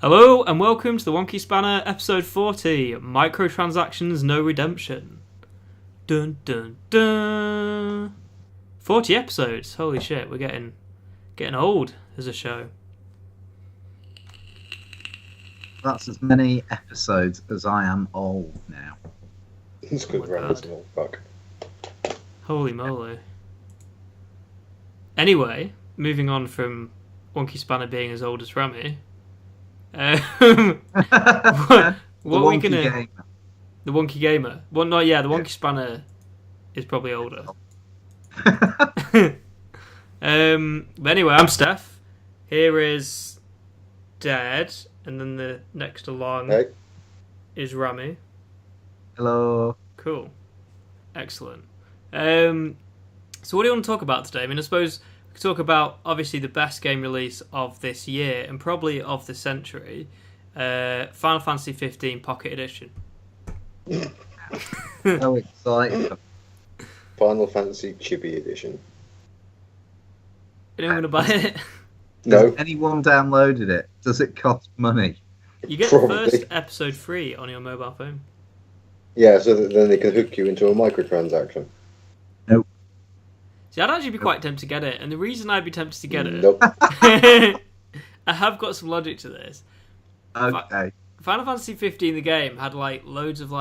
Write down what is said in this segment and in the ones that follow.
Hello and welcome to the Wonky Spanner episode 40, Microtransactions No Redemption. Dun dun dun. 40 episodes, holy shit, we're getting old as a show. That's as many episodes as I am old now. It's good run, small fuck. Holy moly. Anyway, moving on from Wonky Spanner being as old as Rammy. What are we gonna? Gamer. The Wonky Gamer. Well, no, yeah, the Wonky Spanner is probably older. But anyway, I'm Stef. Here is DeD, and then the next along is Rammy. Hello. Cool. Excellent. So what do you want to talk about today? I mean, I suppose we could talk about, obviously, the best game release of this year, and probably of the century, Final Fantasy 15 Pocket Edition. So excited. Final Fantasy Chibi Edition. Anyone going to buy it? No. Has anyone downloaded it? Does it cost money? You get Probably. the first episode free on your mobile phone. Yeah, so that then they can hook you into a microtransaction. Nope. See, I'd actually be quite tempted to get it, and the reason I'd be tempted to get it... Nope. I have got some logic to this. Okay. Final Fantasy 15, the game, had loads of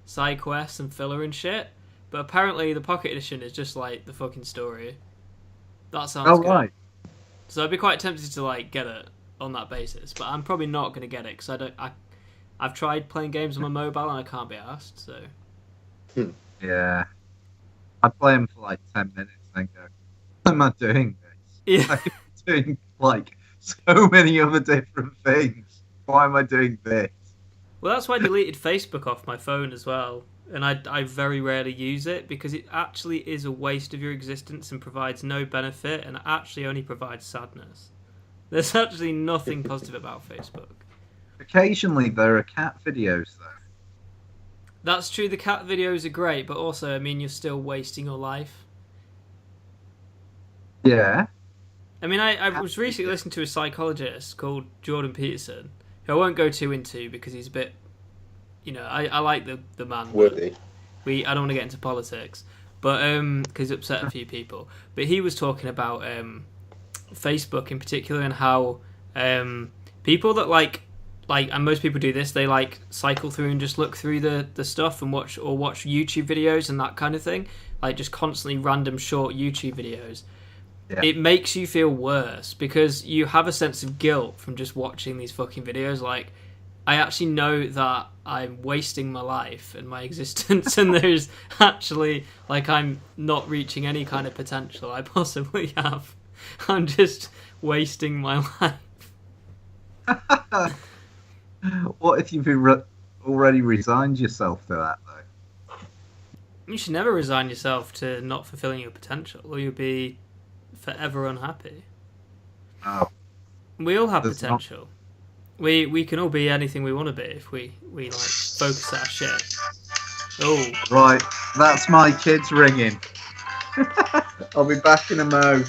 side quests and filler and shit, but apparently the Pocket Edition is just the fucking story. That sounds good. Right. So I'd be quite tempted to get it on that basis, but I'm probably not going to get it because I've tried playing games on my mobile and I can't be asked. So Yeah. I play them for 10 minutes and go, why am I doing this? yeah, I'm doing so many other different things. Why am I doing this? well that's why I deleted Facebook off my phone as well, and I very rarely use it because it actually is a waste of your existence and provides no benefit and actually only provides sadness. There's actually nothing positive about Facebook. Occasionally there are cat videos though. That's true, the cat videos are great, but also, I mean, you're still wasting your life. Yeah. I mean, I was recently listening to a psychologist called Jordan Peterson, who I won't go too into because he's a bit, I like the man. Would he? I don't want to get into politics, but because he upset a few people. But he was talking about Facebook in particular and how people that and most people do this, they cycle through and just look through the stuff and watch YouTube videos and that kind of thing, just constantly random short YouTube videos. Yeah. It makes you feel worse because you have a sense of guilt from just watching these fucking videos. I actually know that I'm wasting my life and my existence, and there's actually I'm not reaching any kind of potential I possibly have. I'm just wasting my life. What if you've already resigned yourself to that though? You should never resign yourself to not fulfilling your potential, or you'll be forever unhappy. Oh. We all have potential. We can all be anything we want to be if we focus our shit. Oh. Right, that's my kids ringing. I'll be back in a mo.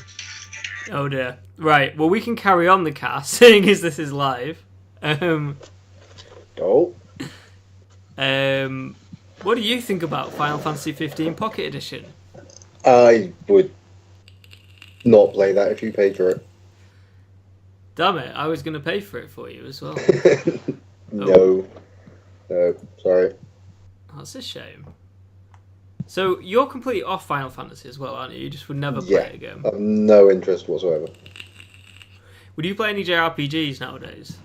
Oh dear. Right, well we can carry on the cast, seeing as this is live. What do you think about Final Fantasy 15 Pocket Edition? I would not play that if you paid for it. Damn it, I was going to pay for it for you as well. No, sorry. That's a shame. So you're completely off Final Fantasy as well, aren't you? You just would never play it again. I have no interest whatsoever. Would you play any JRPGs nowadays?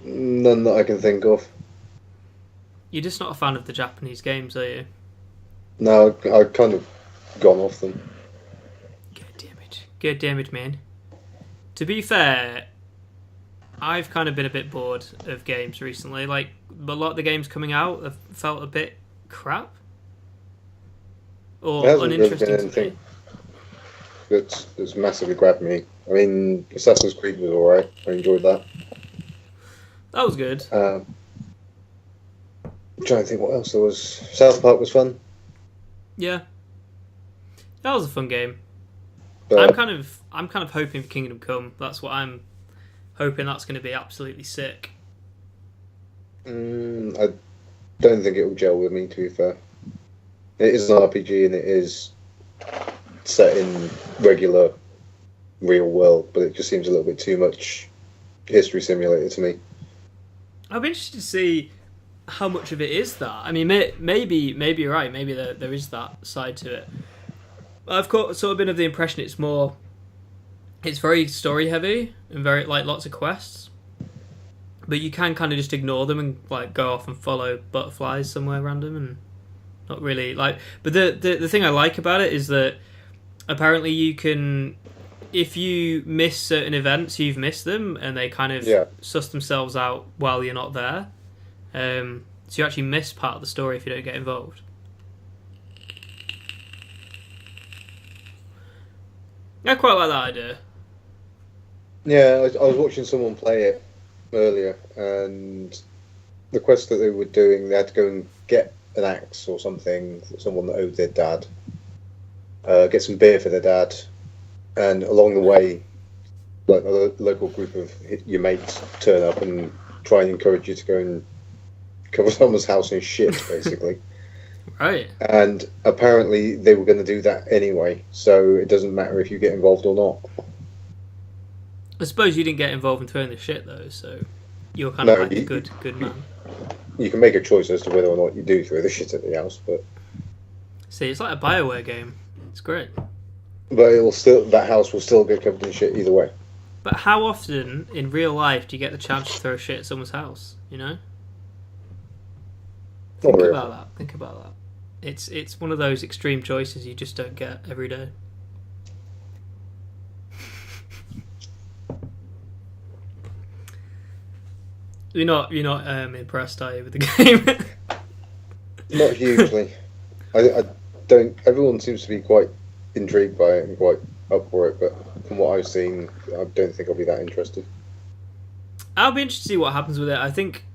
None that I can think of. You're just not a fan of the Japanese games, are you? No, I've kind of gone off them. God damn it, man. To be fair, I've kind of been a bit bored of games recently. A lot of the games coming out have felt a bit crap. Or uninteresting to me. That's massively grabbed me. I mean, Assassin's Creed was alright. I enjoyed that. That was good. I'm trying to think what else there was. South Park was fun. Yeah. That was a fun game. But I'm kind of hoping for Kingdom Come. That's what I'm hoping that's going to be absolutely sick. I don't think it will gel with me, to be fair. It is an RPG and it is set in regular, real world, but it just seems a little bit too much history simulator to me. I'd be interested to see how much of it is that. I mean, maybe you're right. Maybe there is that side to it. I've sort of been of the impression it's very story heavy and very like lots of quests, but you can kind of just ignore them and like go off and follow butterflies somewhere random and not really like. But the thing I like about it is that apparently you can, if you miss certain events, you've missed them, and they kind of suss themselves out while you're not there. So you actually miss part of the story if you don't get involved. I quite like that idea. Yeah, I was watching someone play it earlier, and the quest that they were doing, they had to go and get an axe or something, someone that owed their dad, get some beer for their dad, and along the way, like a local group of your mates turn up and try and encourage you to go and cover someone's house in shit, basically. Right. And apparently they were going to do that anyway, so it doesn't matter if you get involved or not. I suppose you didn't get involved in throwing the shit though, so you're kind of like a good man. You can make a choice as to whether or not you do throw the shit at the house, but see, it's like a BioWare game. It's great. But that house will still get covered in shit either way. But how often in real life do you get the chance to throw shit at someone's house? You know. Think about that. It's one of those extreme choices you just don't get every day. You're not impressed, are you, with the game? Not hugely. I don't. Everyone seems to be quite intrigued by it and quite up for it, but from what I've seen, I don't think I'll be that interested. I'll be interested to see what happens with it. I think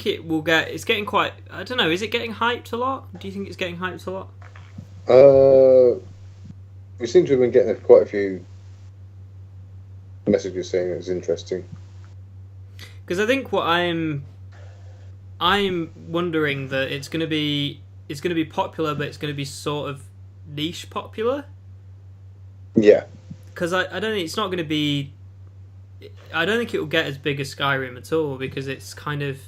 it will get. It's getting quite. I don't know. Is it getting hyped a lot? Do you think it's getting hyped a lot? We seem to have been getting quite a few messages saying it was interesting. Because I think what I'm wondering that it's going to be popular, but it's going to be sort of niche popular. Yeah. Because I don't think it's not going to be. I don't think it will get as big as Skyrim at all because it's kind of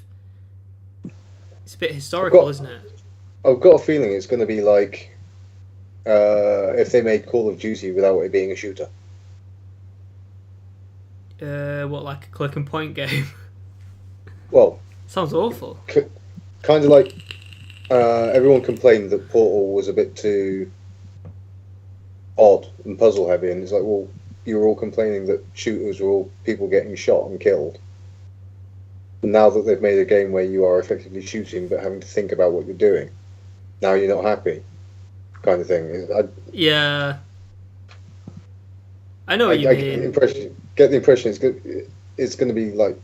it's a bit historical, isn't it? I've got a feeling it's going to be like if they made Call of Duty without it being a shooter. What, like a click and point game? Well, sounds awful. Kind of like everyone complained that Portal was a bit too odd and puzzle heavy, and it's like, well, you were all complaining that shooters were all people getting shot and killed. And now that they've made a game where you are effectively shooting but having to think about what you're doing, now you're not happy, kind of thing. Yeah, I know what you mean. Get the impression it's going to be like,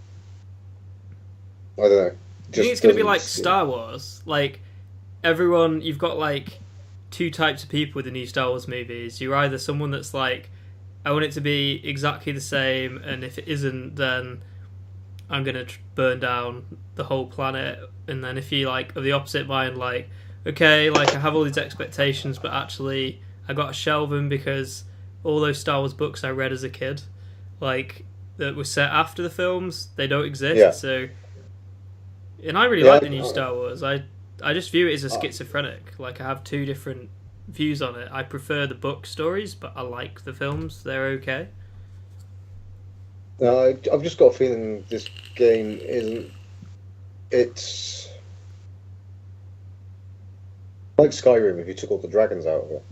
I don't know. Do you think it's going to be like Star Wars? Like, everyone, you've got like two types of people with the new Star Wars movies. You're either someone that's like, I want it to be exactly the same, and if it isn't, then I'm going to burn down the whole planet. And then if you like are the opposite mind, like, okay, like I have all these expectations, but actually I got to shelve them because all those Star Wars books I read as a kid, like, that were set after the films, they don't exist. Yeah. So, and I really like the new Star Wars. I just view it as a schizophrenic. Like, I have two different views on it. I prefer the book stories, but I like the films. They're okay. I've just got a feeling this game isn't. It's like Skyrim if you took all the dragons out of it.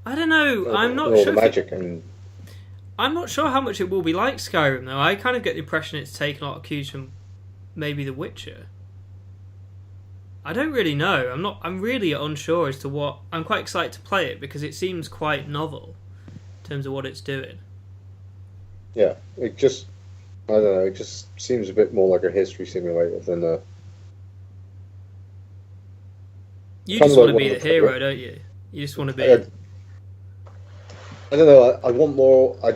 I don't know. I'm not all sure. The magic and. I'm not sure how much it will be like Skyrim, though. I kind of get the impression it's taken a lot of cues from maybe The Witcher. I don't really know. I'm really unsure as to what. I'm quite excited to play it because it seems quite novel in terms of what it's doing. Yeah, I don't know. It just seems a bit more like a history simulator than a. You just want to be the hero, don't you? You just want to be. I don't know. I want more. I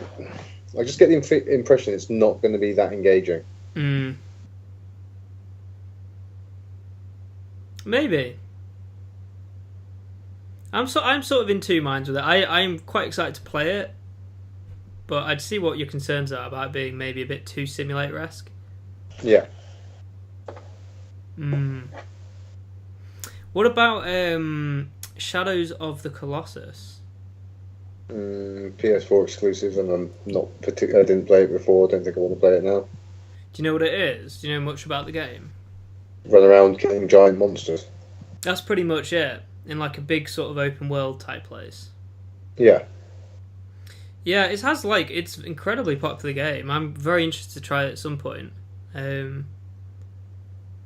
just get the impression it's not going to be that engaging. Maybe. I'm sort of in two minds with it. I'm quite excited to play it, but I'd see what your concerns are about being maybe a bit too simulator-esque. Yeah. What about Shadows of the Colossus? PS4 exclusive, and I'm not I didn't play it before. I don't think I want to play it now. Do you know what it is? Do you know much about the game? Run around killing giant monsters. That's pretty much it. In like a big sort of open world type place. Yeah. Yeah, it's incredibly popular game. I'm very interested to try it at some point. But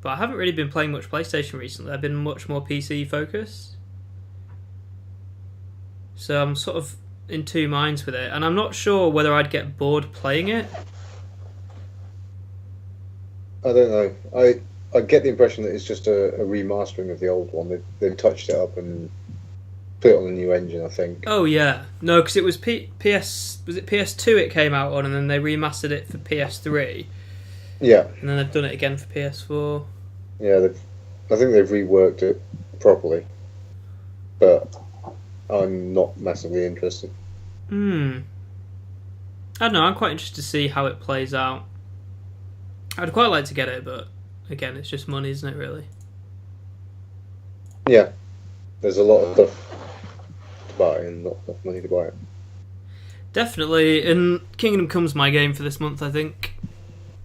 I haven't really been playing much PlayStation recently. I've been much more PC focused. So I'm sort of in two minds with it, and I'm not sure whether I'd get bored playing it. I don't know. I get the impression that it's just a remastering of the old one. They've touched it up and put it on a new engine, I think. Oh yeah, no, because it was was it PS2 it came out on, and then they remastered it for PS3. Yeah. And then they've done it again for PS4. Yeah, I think they've reworked it properly, but I'm not massively interested. I don't know. I'm quite interested to see how it plays out. I'd quite like to get it, but again, it's just money, isn't it, really? Yeah. There's a lot of stuff to buy and not enough money to buy it. Definitely. And Kingdom Come's my game for this month, I think.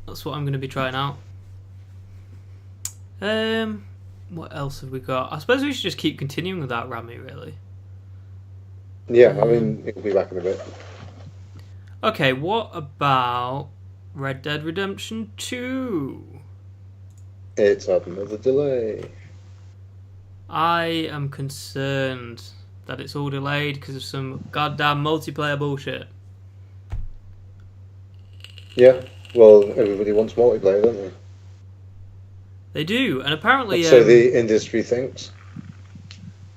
That's what I'm going to be trying out. What else have we got? I suppose we should just keep continuing with that Rammy, really. Yeah, I mean, it'll be back in a bit. Okay, what about Red Dead Redemption 2? It's had another delay. I am concerned that it's all delayed because of some goddamn multiplayer bullshit. Yeah, well, everybody wants multiplayer, don't they? They do, and apparently... So the industry thinks.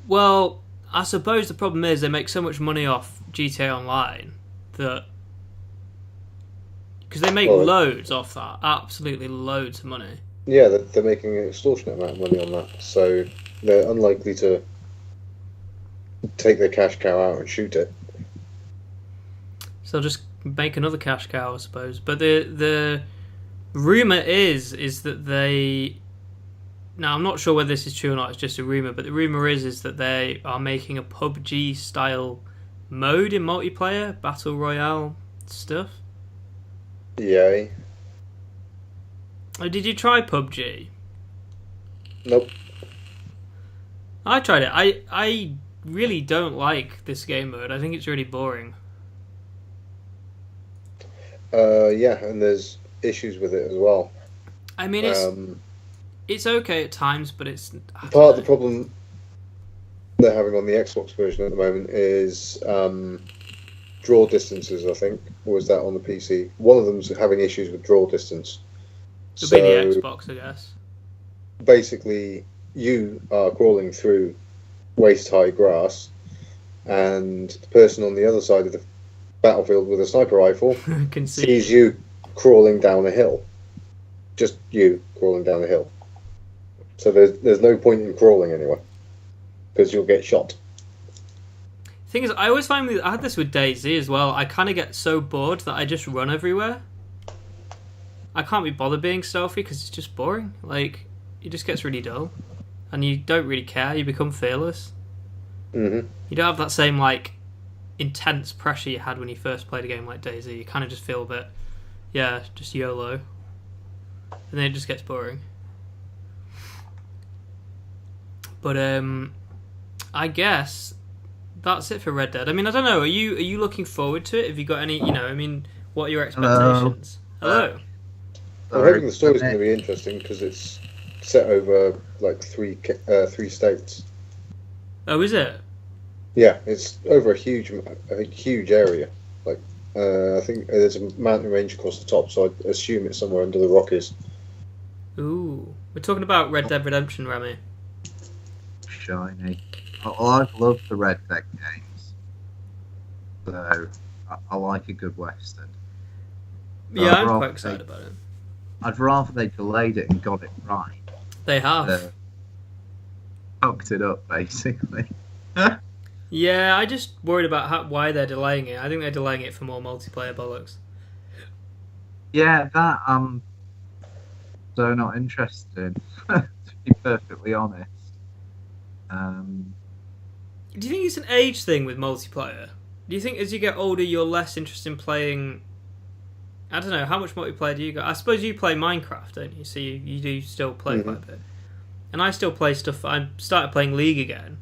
Well, I suppose the problem is they make so much money off GTA Online that... Because they make loads off that. Absolutely loads of money. Yeah, they're making an extortionate amount of money on that, so they're unlikely to take their cash cow out and shoot it. So they'll just make another cash cow, I suppose. But the rumour is that they... Now, I'm not sure whether this is true or not, it's just a rumour, but the rumour is that they are making a PUBG-style mode in multiplayer, Battle Royale stuff. Yay. Oh, did you try PUBG? Nope. I tried it. I really don't like this game mode. I think it's really boring. Yeah, and there's issues with it as well. I mean, it's okay at times, but it's... Part of the problem they're having on the Xbox version at the moment is draw distances, I think. Or is that on the PC? One of them's having issues with draw distance. It'll be the Xbox, I guess. Basically, you are crawling through waist-high grass, and the person on the other side of the battlefield with a sniper rifle sees you crawling down a hill. Just you crawling down a hill. So there's no point in crawling anywhere, because you'll get shot. Thing is, I always find I had this with DayZ as well. I kind of get so bored that I just run everywhere. I can't be bothered being stealthy because it's just boring. Like, it just gets really dull, and you don't really care. You become fearless. Mm-hmm. You don't have that same like intense pressure you had when you first played a game like DayZ. You kind of just feel a bit, just YOLO, and then it just gets boring. But I guess that's it for Red Dead. I mean, I don't know. Are you looking forward to it? Have you got any? I mean, what are your expectations? Hello. I'm hoping the story's going to be interesting because it's set over like three states. Oh, is it? Yeah, it's over a huge area. Like, I think there's a mountain range across the top, so I assume it's somewhere under the Rockies. Ooh, we're talking about Red Dead Redemption, Rammy. Shiny. Well, I've loved the Red Dead games. So I like a good western. So Yeah, I'm quite excited about it. I'd rather they delayed it and got it right. They have. Fucked it up, basically. Yeah, I just worried about why they're delaying it. I think they're delaying it for more multiplayer bollocks. Yeah, that I'm so not interested in, to be perfectly honest. Do you think it's an age thing with multiplayer? Do you think as you get older you're less interested in playing... I don't know, how much multiplayer do you got? I suppose you play Minecraft, don't you? So you do still play quite a bit. And I still play stuff... I started playing League again.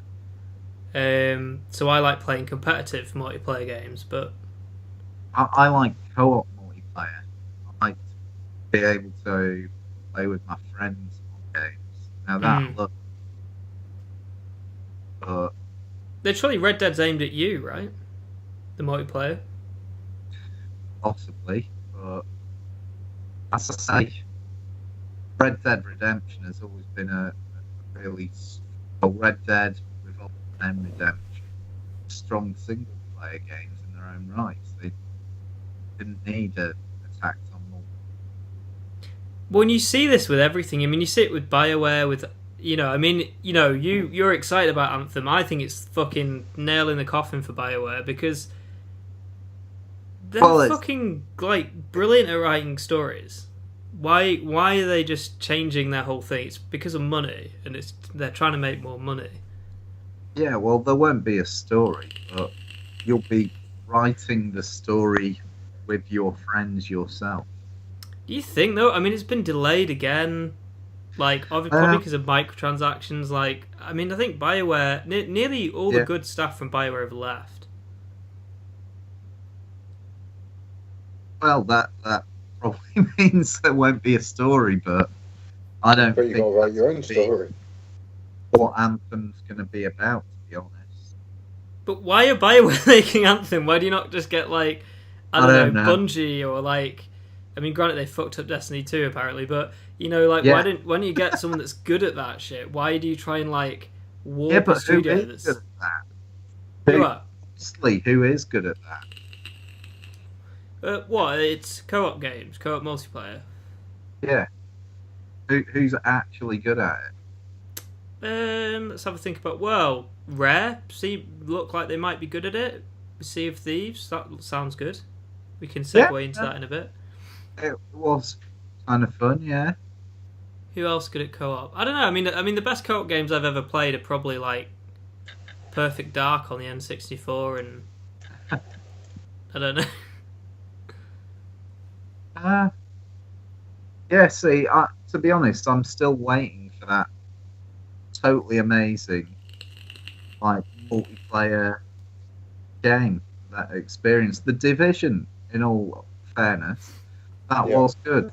So I like playing competitive multiplayer games, but... I like co-op multiplayer. I like to be able to play with my friends on games. Now that look... But... Literally, Red Dead's aimed at you, right? The multiplayer. Possibly, but as I say, Red Dead Redemption has always been a really Red Dead, Revolt, and Redemption, strong single player games in their own rights. They didn't need a attack on more. When you see this with everything, I mean, you see it with BioWare, with you're excited about Anthem. I think it's fucking nail in the coffin for BioWare because they're fucking like brilliant at writing stories. Why are they just changing their whole thing? It's because of money, and they're trying to make more money. Yeah, well, there won't be a story, but you'll be writing the story with your friends yourself. Do you think though? I mean, it's been delayed again. Like, obviously, probably because of microtransactions. Like, I mean, I think BioWare, nearly all the good stuff from BioWare have left. Well, that probably means there won't be a story, but I don't think you've got to write your own story. What Anthem's going to be about, to be honest. But why are BioWare making Anthem? Why do you not just get, like, I don't know, Bungie or, like... I mean, granted, they fucked up Destiny 2, apparently, but, you know, like, why don't you get someone that's good at that shit? Why do you try and, like, warp a studio that's... good at that? Who is good at that? What? It's co-op games, co-op multiplayer. Yeah. Who's actually good at it? Let's have a think about... Well, Rare. Look like they might be good at it. Sea of Thieves. That sounds good. We can segue into that in a bit. It was kind of fun, yeah. Who else good at co-op? I don't know. I mean, the best co-op games I've ever played are probably like Perfect Dark on the N64, and I don't know. Yeah. See, to be honest, I'm still waiting for that totally amazing, like multiplayer game, that experience. The Division, in all fairness. That was good.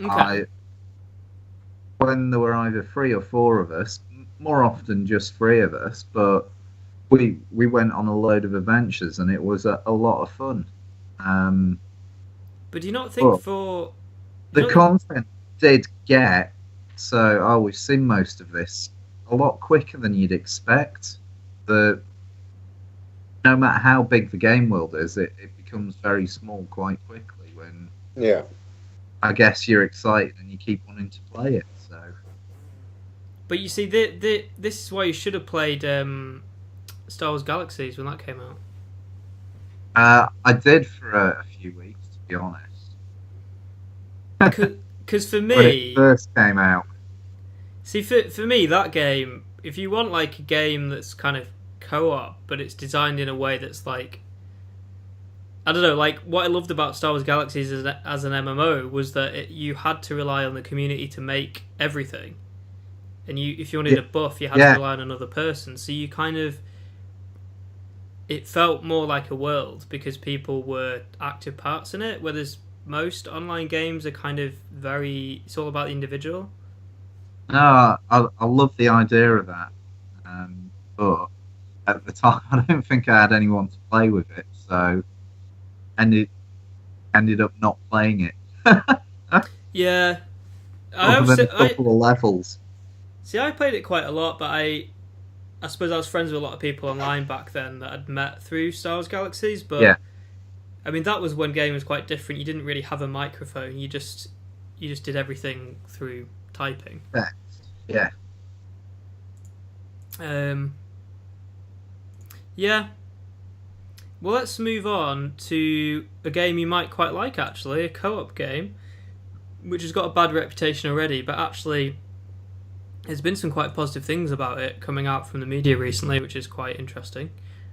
Okay. When there were either 3 or 4 of us, more often just 3 of us, but we went on a load of adventures and it was a lot of fun. But do you not think the content did get, so we've seen most of this, a lot quicker than you'd expect. No matter how big the game world is, it becomes very small quite quickly when... Yeah. I guess you're excited and you keep wanting to play it. So. But you see, this is why you should have played Star Wars Galaxies when that came out. I did for a few weeks, to be honest. Because for me... when it first came out. See, for me, that game, if you want like a game that's kind of co-op, but it's designed in a way that's like... I don't know, like, what I loved about Star Wars Galaxies as an MMO was that you had to rely on the community to make everything. And if you wanted a buff, you had to rely on another person. So you kind of... It felt more like a world because people were active parts in it, whereas most online games are kind of very... It's all about the individual. No, I love the idea of that. But at the time, I don't think I had anyone to play with it, so... ended up not playing it. Yeah. Other than a couple of levels. See, I played it quite a lot, but I suppose I was friends with a lot of people online back then that I'd met through Star Wars Galaxies, but Yeah. I mean that was when gaming was quite different. You didn't really have a microphone. You just did everything through typing. Yeah. Yeah. Well, let's move on to a game you might quite like, actually, a co-op game, which has got a bad reputation already, but actually there's been some quite positive things about it coming out from the media recently, which is quite interesting.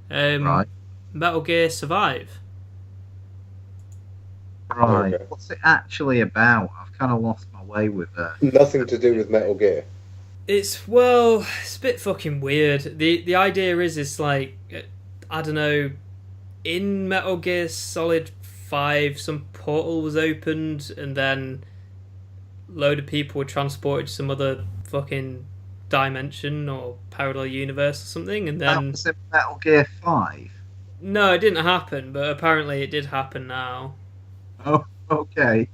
Right. Metal Gear Survive. Right. Okay. What's it actually about? I've kind of lost my way with it. Nothing to do with Metal Gear. It's a bit fucking weird. The idea is like, I don't know, in Metal Gear Solid 5, some portal was opened and then a load of people were transported to some other fucking dimension or parallel universe or something, and That then... was in Metal Gear 5? No, it didn't happen, but apparently it did happen now. Oh, okay.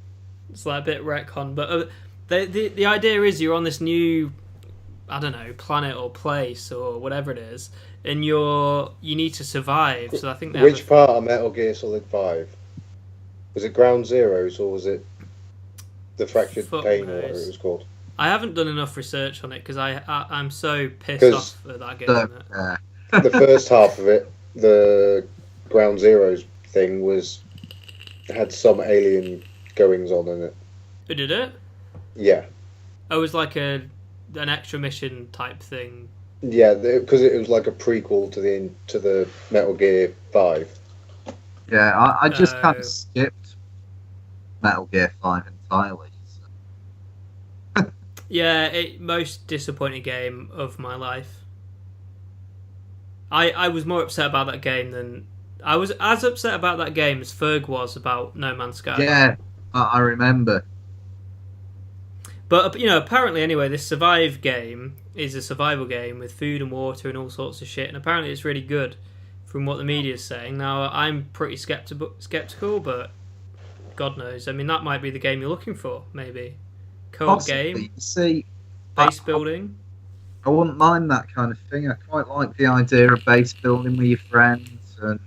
It's like a bit retcon, but the idea is you're on this new, I don't know, planet or place or whatever it is, and you need to survive. So I think they Which part of Metal Gear Solid 5? Was it Ground Zeroes or was it the Fractured Fuck Pain or knows. whatever it was called? I haven't done enough research on it because I'm so pissed 'Cause off at that game. So, The first half of it, the Ground Zeroes thing, had some alien goings on in it. Who did it? Yeah. Oh, it was like an extra mission type thing. Yeah, because it was like a prequel to the Metal Gear 5. yeah, I just kind Oh. of skipped Metal Gear 5 entirely. So. Yeah, most disappointing game of my life. I was more upset about that game than... I was as upset about that game as Ferg was about No Man's Sky. Yeah, I remember. But, apparently, anyway, this Survive game is a survival game with food and water and all sorts of shit, and apparently it's really good from what the media's saying. Now, I'm pretty skeptical, but God knows. I mean, that might be the game you're looking for, maybe. Co-op Possibly. game, See, base building. I wouldn't mind that kind of thing. I quite like the idea of base building with your friends and,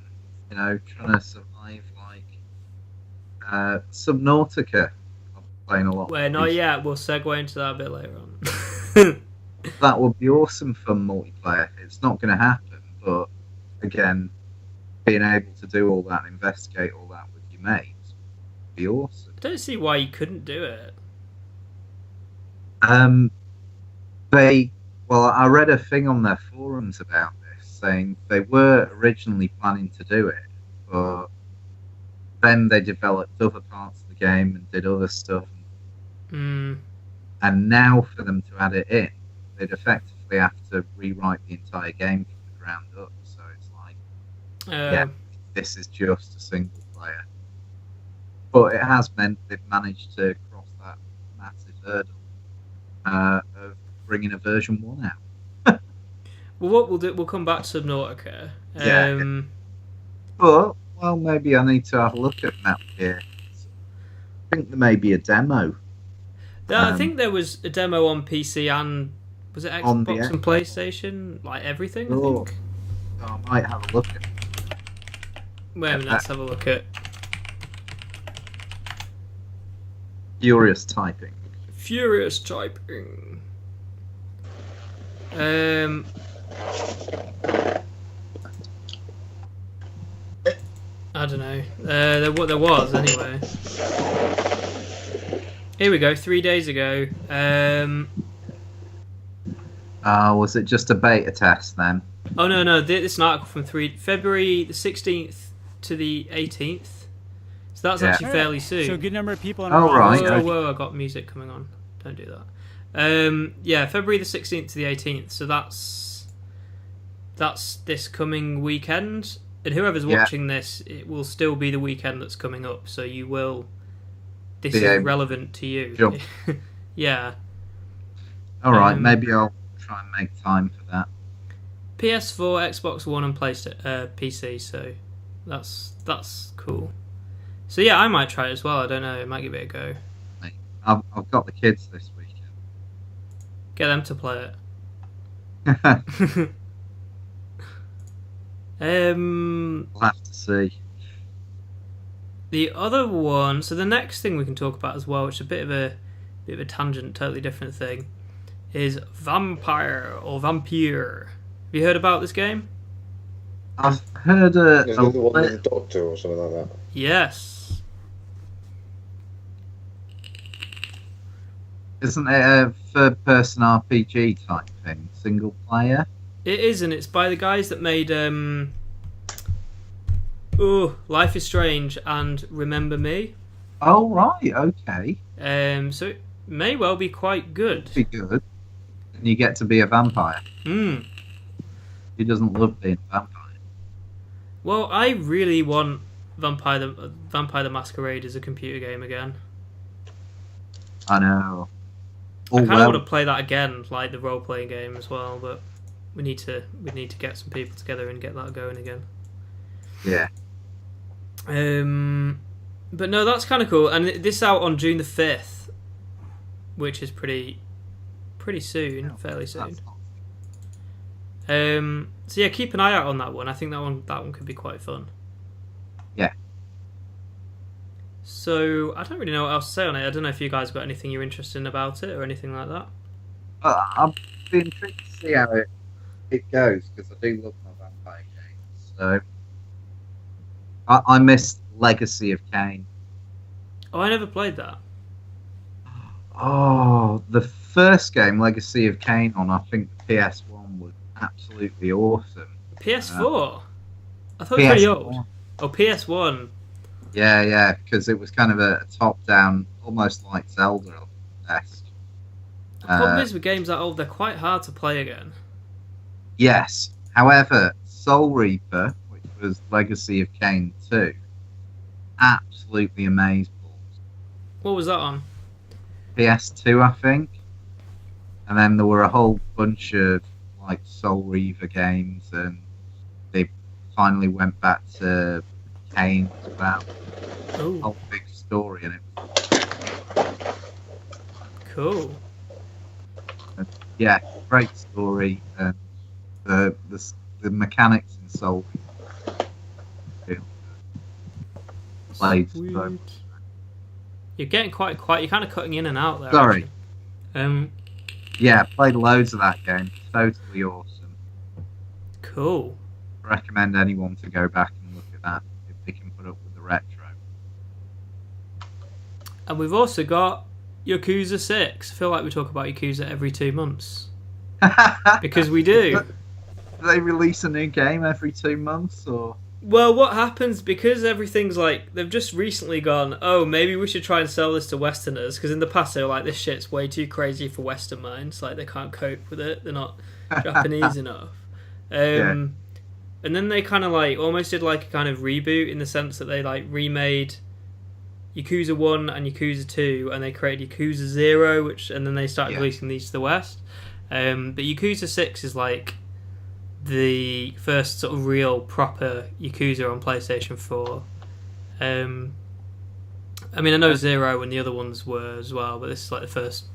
trying to survive like Subnautica. I'm playing a lot. Well, not yet. We'll segue into that a bit later on. That would be awesome for multiplayer. It's not going to happen, but again, being able to do all that, investigate all that with your mates, would be awesome. I don't see why you couldn't do it. I read a thing on their forums about this, saying they were originally planning to do it, but then they developed other parts of the game and did other stuff. And now for them to add it in, they'd effectively have to rewrite the entire game from the ground up. So it's like, this is just a single player. But it has meant they've managed to cross that massive hurdle of bringing a version 1 out. Well, what we'll do, we'll come back to Subnautica. Yeah. But, maybe I need to have a look at Metal Gear. I think there may be a demo. I think there was a demo on PC and was it On Xbox the and PlayStation? Like everything, I Oh. think. So I might have a look at it. Wait a minute, let's have a look at Furious typing. Furious Typing. I don't know. There was anyway. Here we go. 3 days ago. Was it just a beta test then? Oh no! This is an article from February the 16th to the 18th. So that's actually fairly soon. So a good number of people on Oh, our right. roster. Whoa! I got music coming on. Don't do that. February the 16th to the 18th. So that's this coming weekend. And whoever's watching this, it will still be the weekend that's coming up. So you will. This is relevant to you. Sure. Yeah. All right, maybe I'll try and make time for that. PS4, Xbox One, and PC. So that's cool. So yeah, I might try it as well. I don't know. I might give it a go. I've got the kids this weekend. Get them to play it. We'll have to see. The other one, so the next thing we can talk about as well, which is a bit of a tangent, totally different thing, is Vampire or Vampire. Have you heard about this game? I've heard Is it the one with the doctor or something like that? Yes. Isn't it a third-person RPG type thing, single player? It is, and it's by the guys that made Life is Strange and Remember Me. Oh right, okay. So it may well be quite good. Be good. And you get to be a vampire. Hmm. Who doesn't love being a vampire? Well, I really want Vampire the Masquerade as a computer game again. I know. I kind of want to play that again, like the role-playing game as well. But we need to get some people together and get that going again. Yeah. But no, that's kind of cool. And this is out on June the 5th, which is pretty soon, fairly soon. So yeah, keep an eye out on that one. I think that one could be quite fun. Yeah. So I don't really know what else to say on it. I don't know if you guys got anything you're interested in about it or anything like that. I'll be intrigued to see how it goes, because I do love my vampire games. So I missed Legacy of Kain. Oh, I never played that. Oh, the first game, Legacy of Kain, on I think the PS1 was absolutely awesome. PS4? I thought it was pretty old. Oh, PS1. Yeah, because it was kind of a top-down, almost like Zelda-esque. The problem is with games that old, they're quite hard to play again. Yes. However, Soul Reaper, which was Legacy of Kain 2, absolutely amazing. What was that on? PS2, I think. And then there were a whole bunch of like Soul Reaver games, and they finally went back to Kain about a whole big story, and it was cool. Yeah, great story, and the mechanics in Soul Reaver played so. You're getting quite quiet. You're kind of cutting in and out there. Sorry. Actually. Yeah, played loads of that game. Totally awesome. Cool. Recommend anyone to go back and look at that if they can put up with the retro. And we've also got Yakuza 6. I feel like we talk about Yakuza every 2 months. Because we do. Do they release a new game every 2 months, or? Well, what happens, because everything's like, they've just recently gone, oh, maybe we should try and sell this to Westerners, because in the past they were like, this shit's way too crazy for Western minds, like they can't cope with it, they're not Japanese enough. And then they kind of like, almost did like a kind of reboot, in the sense that they like remade Yakuza 1 and Yakuza 2, and they created Yakuza 0, and then they started releasing these to the West. But Yakuza 6 is like the first sort of real proper Yakuza on PlayStation 4. I mean, I know 0 and the other ones were as well, but this is like the first,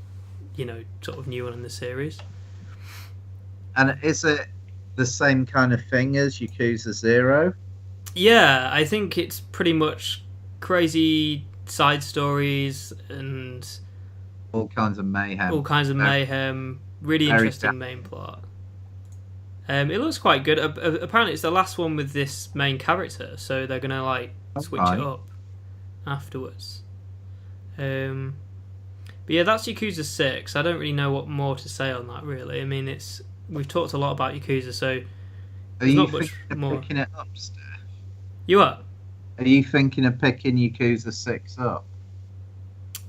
sort of new one in the series. And is it the same kind of thing as Yakuza 0? Yeah, I think it's pretty much crazy side stories and all kinds of mayhem. Really interesting main plot. It looks quite good. Apparently, it's the last one with this main character, so they're gonna like switch it up afterwards. But yeah, that's Yakuza 6. I don't really know what more to say on that. Really, I mean, we've talked a lot about Yakuza, so there's not much more. Are you picking it up, Stef? You are? Are you thinking of picking Yakuza 6 up?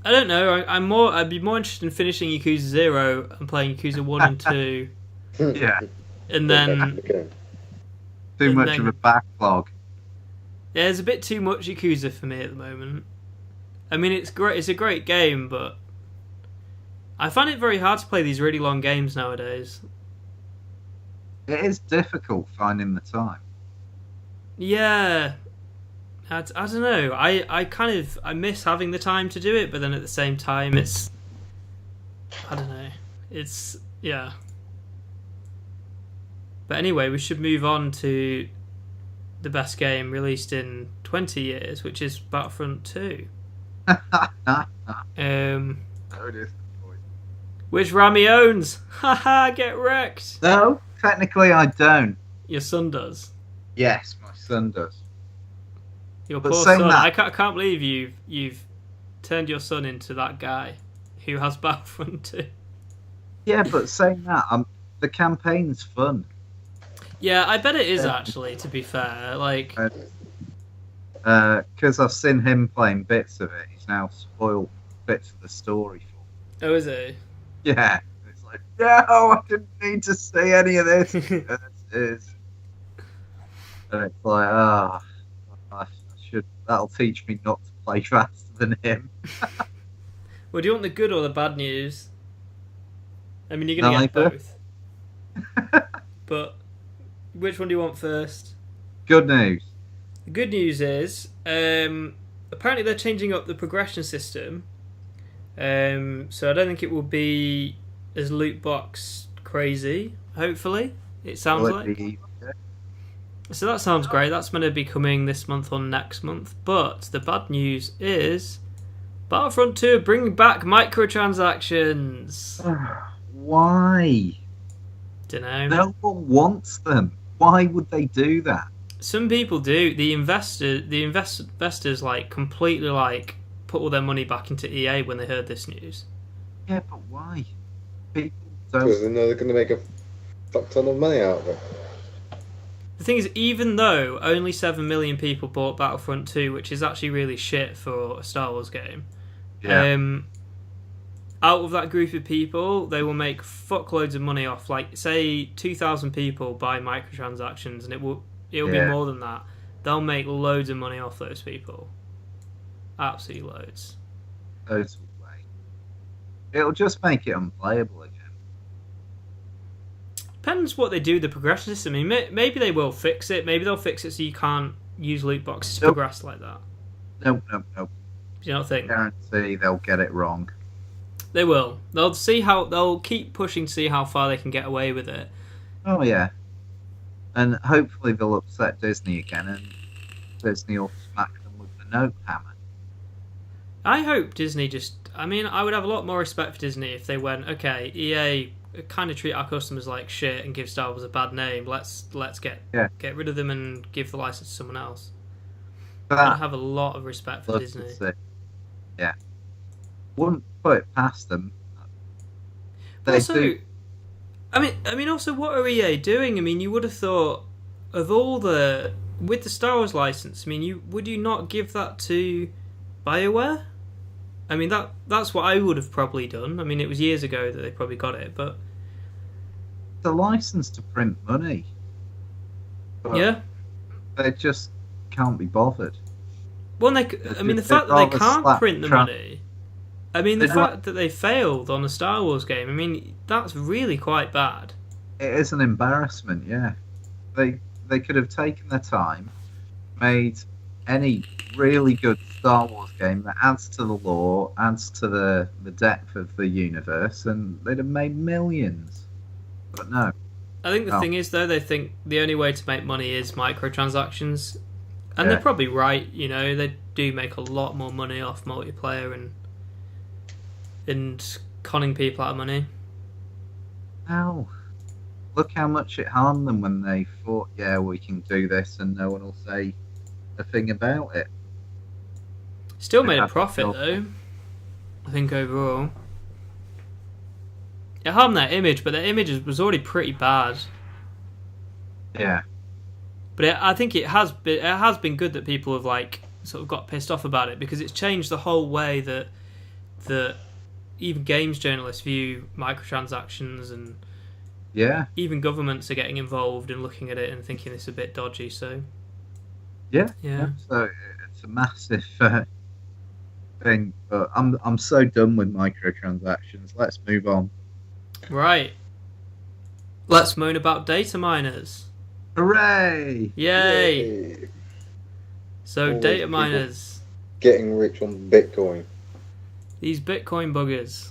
I don't know. I'd be more interested in finishing Yakuza 0 and playing Yakuza 1 and 2. Yeah. And then too much of a backlog. Yeah, there's a bit too much Yakuza for me at the moment. I mean, it's great. It's a great game, but I find it very hard to play these really long games nowadays. It is difficult finding the time. Yeah, I don't know. I miss having the time to do it, but then at the same time, I don't know. Yeah. But anyway, we should move on to the best game released in 20 years, which is Battlefront 2. Which Rammy owns. Haha, get wrecked. No, technically I don't. Your son does. Yes, my son does. Your But poor saying son. that- I can't believe you've turned your son into that guy who has Battlefront 2. Yeah, but saying that, the campaign's fun. Yeah, I bet it is actually, to be fair. Like, Because I've seen him playing bits of it. He's now spoiled bits of the story for me. oh, is it? Yeah. It's like, no, I didn't need to see any of this. Yes, it is. And it's like, I should. That'll teach me not to play faster than him. Well, do you want the good or the bad news? I mean, you're going to get Neither. both. But which one do you want first? Good news. The good news is, apparently they're changing up the progression system. So I don't think it will be as loot box crazy, hopefully. It sounds Will it like. be easier? So that sounds great. That's going to be coming this month or next month. But the bad news is Battlefront 2 bringing back microtransactions. Why? Dunno. No one wants them. Why would they do that? Some people do. The investors like completely like put all their money back into EA when they heard this news. Yeah, but why? People Because don't. they know they're going to make a fuck ton of money out of it. The thing is, even though only 7 million people bought Battlefront 2, which is actually really shit for a Star Wars game, Yeah. out of that group of people, they will make fuckloads of money off. Like, say 2,000 people buy microtransactions, and it will be more than that. They'll make loads of money off those people. Absolutely loads. Totally. It'll just make it unplayable again. Depends what they do with the progression system. I mean, maybe they will fix it. Maybe they'll fix it so you can't use loot boxes to Nope. progress like that. Nope. Do you not think? Guarantee they'll get it wrong. They will. They'll keep pushing to see how far they can get away with it. Oh yeah. And hopefully they'll upset Disney again, and Disney will smack them with the note hammer. I hope Disney I would have a lot more respect for Disney if they went, okay, EA kind of treat our customers like shit and give Star Wars a bad name. Let's get rid of them and give the license to someone else. I'd have a lot of respect for Disney. Yeah. Wouldn't put it past them. They Also, do. I mean, also, what are EA doing? I mean, you would have thought of with the Star Wars license. I mean, would you not give that to BioWare? I mean, that's what I would have probably done. I mean, it was years ago that they probably got it, but The license to print money. But yeah. They just can't be bothered. Well, the fact that they can't print the money. I mean, the fact that they failed on a Star Wars game. I mean, that's really quite bad. It is an embarrassment. Yeah, they could have taken their time, made any really good Star Wars game that adds to the lore, adds to the depth of the universe, and they'd have made millions. But no. I think the thing is, though, they think the only way to make money is microtransactions. And they're probably right, you know, they do make a lot more money off multiplayer and conning people out of money. Ow. Look how much it harmed them when they thought, yeah, we can do this and no one will say a thing about it. Still made a profit, though, I think, overall. It harmed their image, but their image was already pretty bad. Yeah. But I think it has been good that people have like sort of got pissed off about it, because it's changed the whole way that even games journalists view microtransactions, and even governments are getting involved and looking at it and thinking it's a bit dodgy. So yeah. So it's a massive thing, but I'm so done with microtransactions. Let's move on. Right. Let's moan about data miners. Hooray! Yay! So All data these miners, getting rich on Bitcoin. these Bitcoin buggers,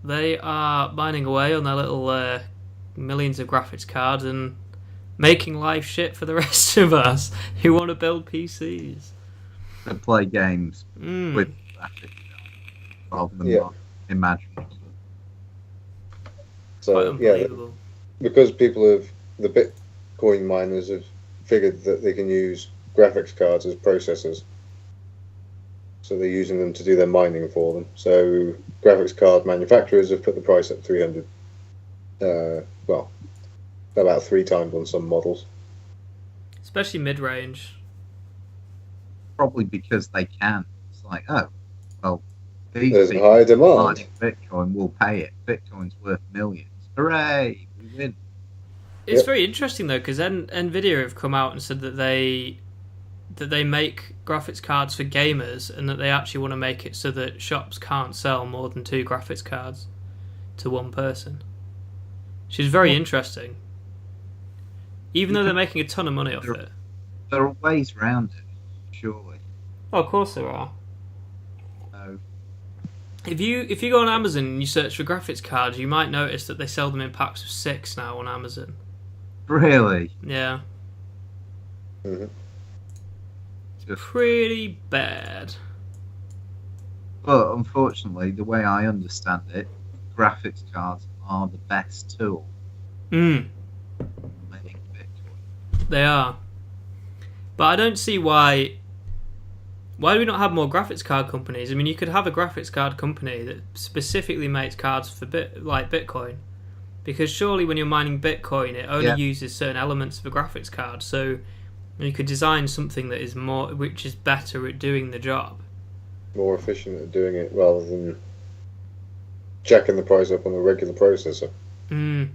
they are mining away on their little millions of graphics cards, and making life shit for the rest of us who want to build PCs. To play games Mm. with graphics rather than Yeah. imaginary. So Quite yeah, unbelievable. because the Bitcoin miners have figured that they can use graphics cards as processors. So they're using them to do their mining for them. So graphics card manufacturers have put the price at 300. Well, about 3 times on some models. Especially mid-range. Probably because they can. It's like, oh, well, these There's a people high demand. mining Bitcoin will pay it. Bitcoin's worth millions. Hooray! We win. It's Yep. very interesting though, because Nvidia have come out and said that they make graphics cards for gamers, and that they actually want to make it so that shops can't sell more than 2 graphics cards to one person. Which is very interesting. Even though they're making a ton of money off it. There are ways around it, surely. Oh, of course there are. So, If you go on Amazon and you search for graphics cards, you might notice that they sell them in packs of 6 now on Amazon. really, Yeah. hmm just, Pretty bad. but unfortunately, the way I understand it, graphics cards are the best tool Mm. for making Bitcoin. They are. But I don't see why do we not have more graphics card companies? I mean, you could have a graphics card company that specifically makes cards for Bitcoin. Because surely when you're mining Bitcoin, it only uses certain elements of a graphics card. So you could design something that is which is better at doing the job. More efficient at doing it rather than jacking the price up on a regular processor. Mm.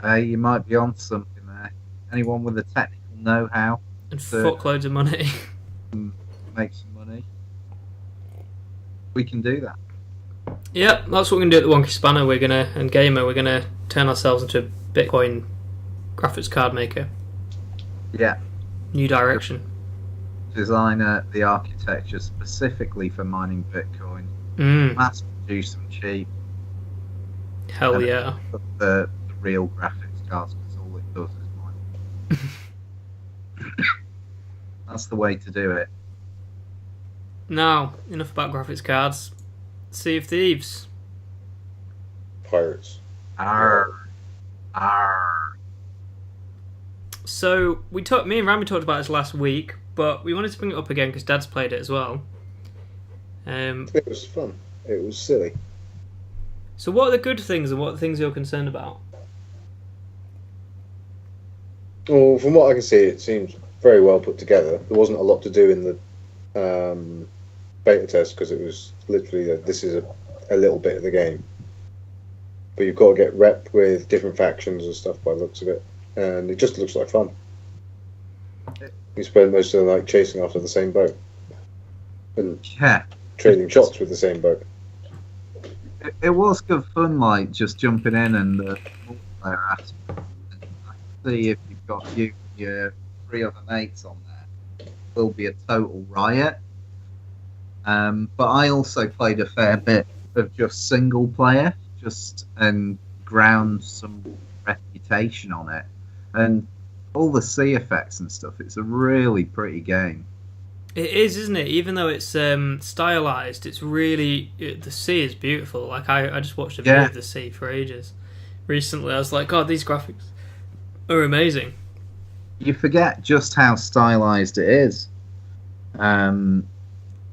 You might be on something there. Anyone with a technical know-how And So- fuckloads of money. can make some money. We can do that. Yep, that's what we're going to do at the Wonky Spanner. And Gamer, we're going to turn ourselves into a Bitcoin graphics card maker. Yeah. New direction. Design the architecture specifically for mining Bitcoin. Mm. Mass produce them cheap. Hell And yeah. put the real graphics cards, because all it does is mine. That's the way to do it. Now, enough about graphics cards. Sea of Thieves. Pirates. Arr. Arr. So me and Rammy talked about this last week, but we wanted to bring it up again because Dad's played it as well. It was fun. It was silly. So what are the good things and what are the things you're concerned about? Well, from what I can see, it seems very well put together. There wasn't a lot to do in the beta test because it was literally this is a little bit of the game. But you've got to get rep with different factions and stuff by the looks of it, and it just looks like fun. You spend most of the night chasing after the same boat and Yeah. trading shots with the same boat. It was good fun, like just jumping in and the multiplayer aspect. See if you've got your 3 other mates on there. It will be a total riot. But I also played a fair bit of just single player, and ground some reputation on it, and all the sea effects and stuff. It's a really pretty game. It is, isn't it? Even though it's stylized, it's really the sea is beautiful. Like I just watched a video of the sea for ages recently. I was like, God, these graphics are amazing. You forget just how stylized it is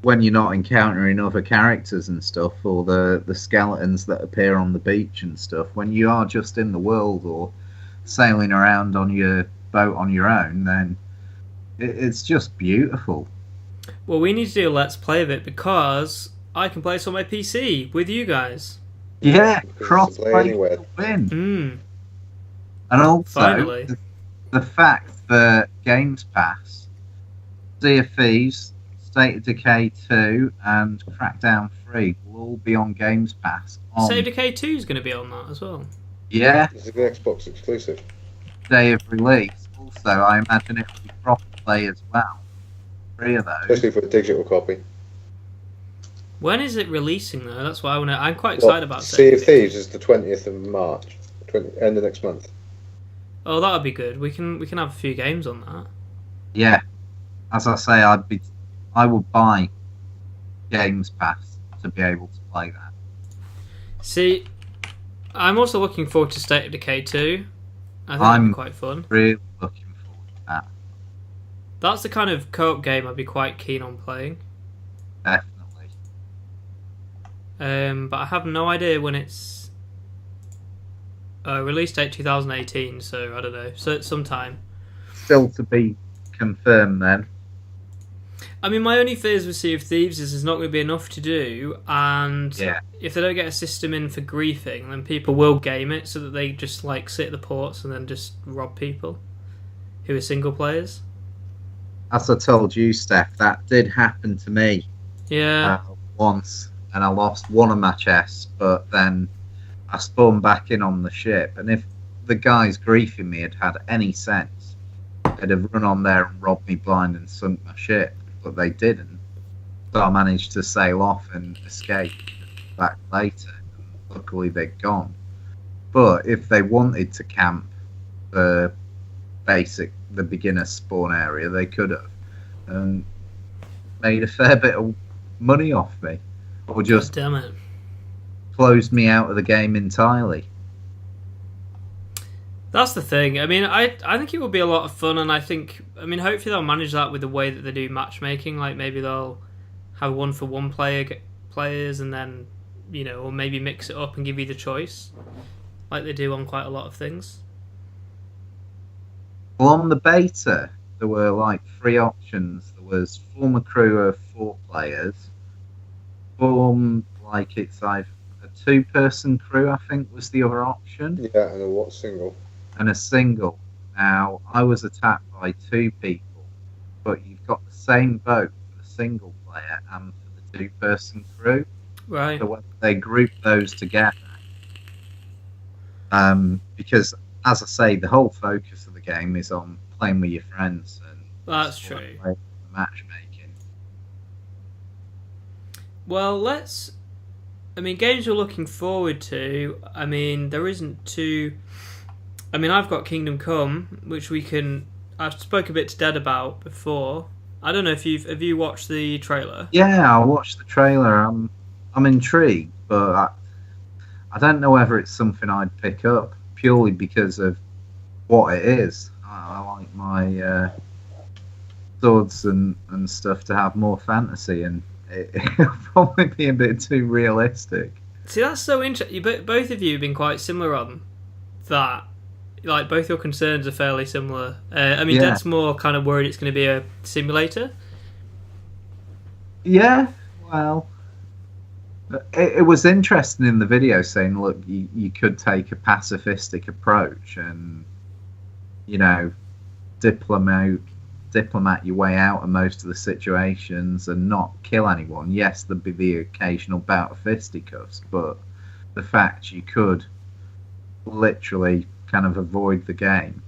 when you're not encountering other characters and stuff, or the skeletons that appear on the beach and stuff. When you are just in the world or sailing around on your boat on your own, then it's just beautiful. Well, we need to do a let's play of it because I can play this on my PC with you guys. Yeah, Because you cross can play play anywhere. win. Mm. And also Finally. the fact that Games Pass, Sea of Thieves, State of Decay 2 and Crackdown 3 will all be on Games Pass on Save Decay 2 is going to be on that as well. It's an Xbox exclusive. day of release. Also, I imagine it will be cross play as well. 3 of those. Especially for a digital copy. When is it releasing though? That's why I'm quite excited about Sea of Decay. Thieves is the 20th of March, end of next month. Oh, that would be good. We can have a few games on that. Yeah, as I say, I would buy Games Pass to be able to play that. See, I'm also looking forward to State of Decay 2. I think that'd be quite fun. Really looking forward to that. That's the kind of co-op game I'd be quite keen on playing. Definitely. But I have no idea when it's release date 2018. So I don't know. So it's sometime. Still to be confirmed then. I mean, my only fears with Sea of Thieves is there's not going to be enough to do, and if they don't get a system in for griefing, then people will game it so that they just like sit at the ports and then just rob people who are single players. As I told you, Steph, that did happen to me. Yeah. Once, and I lost one of my chests, but then I spawned back in on the ship, and if the guys griefing me had any sense, they'd have run on there and robbed me blind and sunk my ship. But they didn't, so I managed to sail off and escape back later. Luckily, they'd gone. But if they wanted to camp the beginner spawn area, they could have and made a fair bit of money off me, or just closed me out of the game entirely. That's the thing. I mean, I think it will be a lot of fun, and hopefully they'll manage that with the way that they do matchmaking. Like maybe they'll have one-for-one players, and then or maybe mix it up and give you the choice, like they do on quite a lot of things. Well, on the beta, there were like 3 options. There was form a crew of 4 players, form like it's either a 2-person crew, I think was the other option. Yeah, and a single. And a single. Now, I was attacked by 2 people, but you've got the same boat for the single player and for the 2-person crew. Right. So when they group those together, because, as I say, the whole focus of the game is on playing with your friends. And that's true. Matchmaking. Well, games we're looking forward to. I mean, there isn't too... I mean, I've got Kingdom Come, which I've spoke a bit to Dad about before. I don't know if have you watched the trailer? Yeah, I watched the trailer. I'm intrigued, but I don't know whether it's something I'd pick up purely because of what it is. I like my swords and stuff to have more fantasy, and it'll probably be a bit too realistic. See, that's so interesting. Both of you have been quite similar on that. Like, both your concerns are fairly similar. Dad's more kind of worried it's going to be a simulator. Yeah, well, it was interesting in the video saying, look, you could take a pacifistic approach and, diplomat your way out of most of the situations and not kill anyone. Yes, there'd be the occasional bout of fisticuffs, but the fact you could literally kind of avoid the game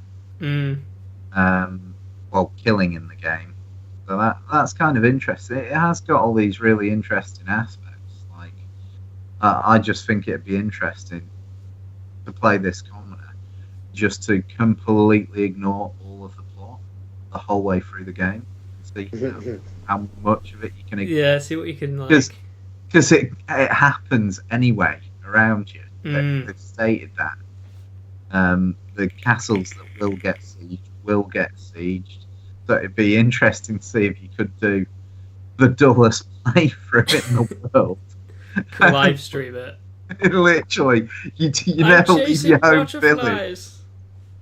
while killing in the game. So that's kind of interesting. It has got all these really interesting aspects. Like, I just think it'd be interesting to play this commoner, just to completely ignore all of the plot the whole way through the game. See how much of it you can ignore. Yeah, see what you can like. Because it happens anyway around you. They've stated that. The castles that will get sieged. So it'd be interesting to see if you could do the dullest playthrough in the world. Live stream it. Literally, you never leave your home village.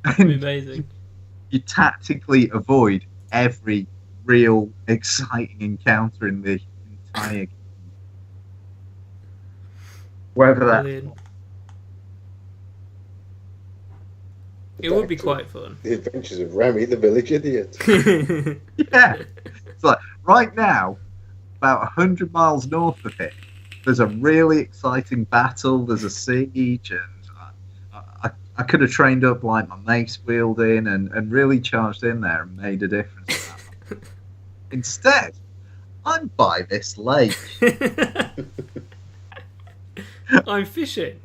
It'd be amazing. You tactically avoid every real exciting encounter in the entire game. Whether that's... It would be quite fun. The Adventures of Rammy, the Village Idiot. Yeah. It's like, right now, about 100 miles north of it, there's a really exciting battle, there's a siege, and I could have trained up like my mace wielding and really charged in there and made a difference. Instead, I'm by this lake. I'm fishing.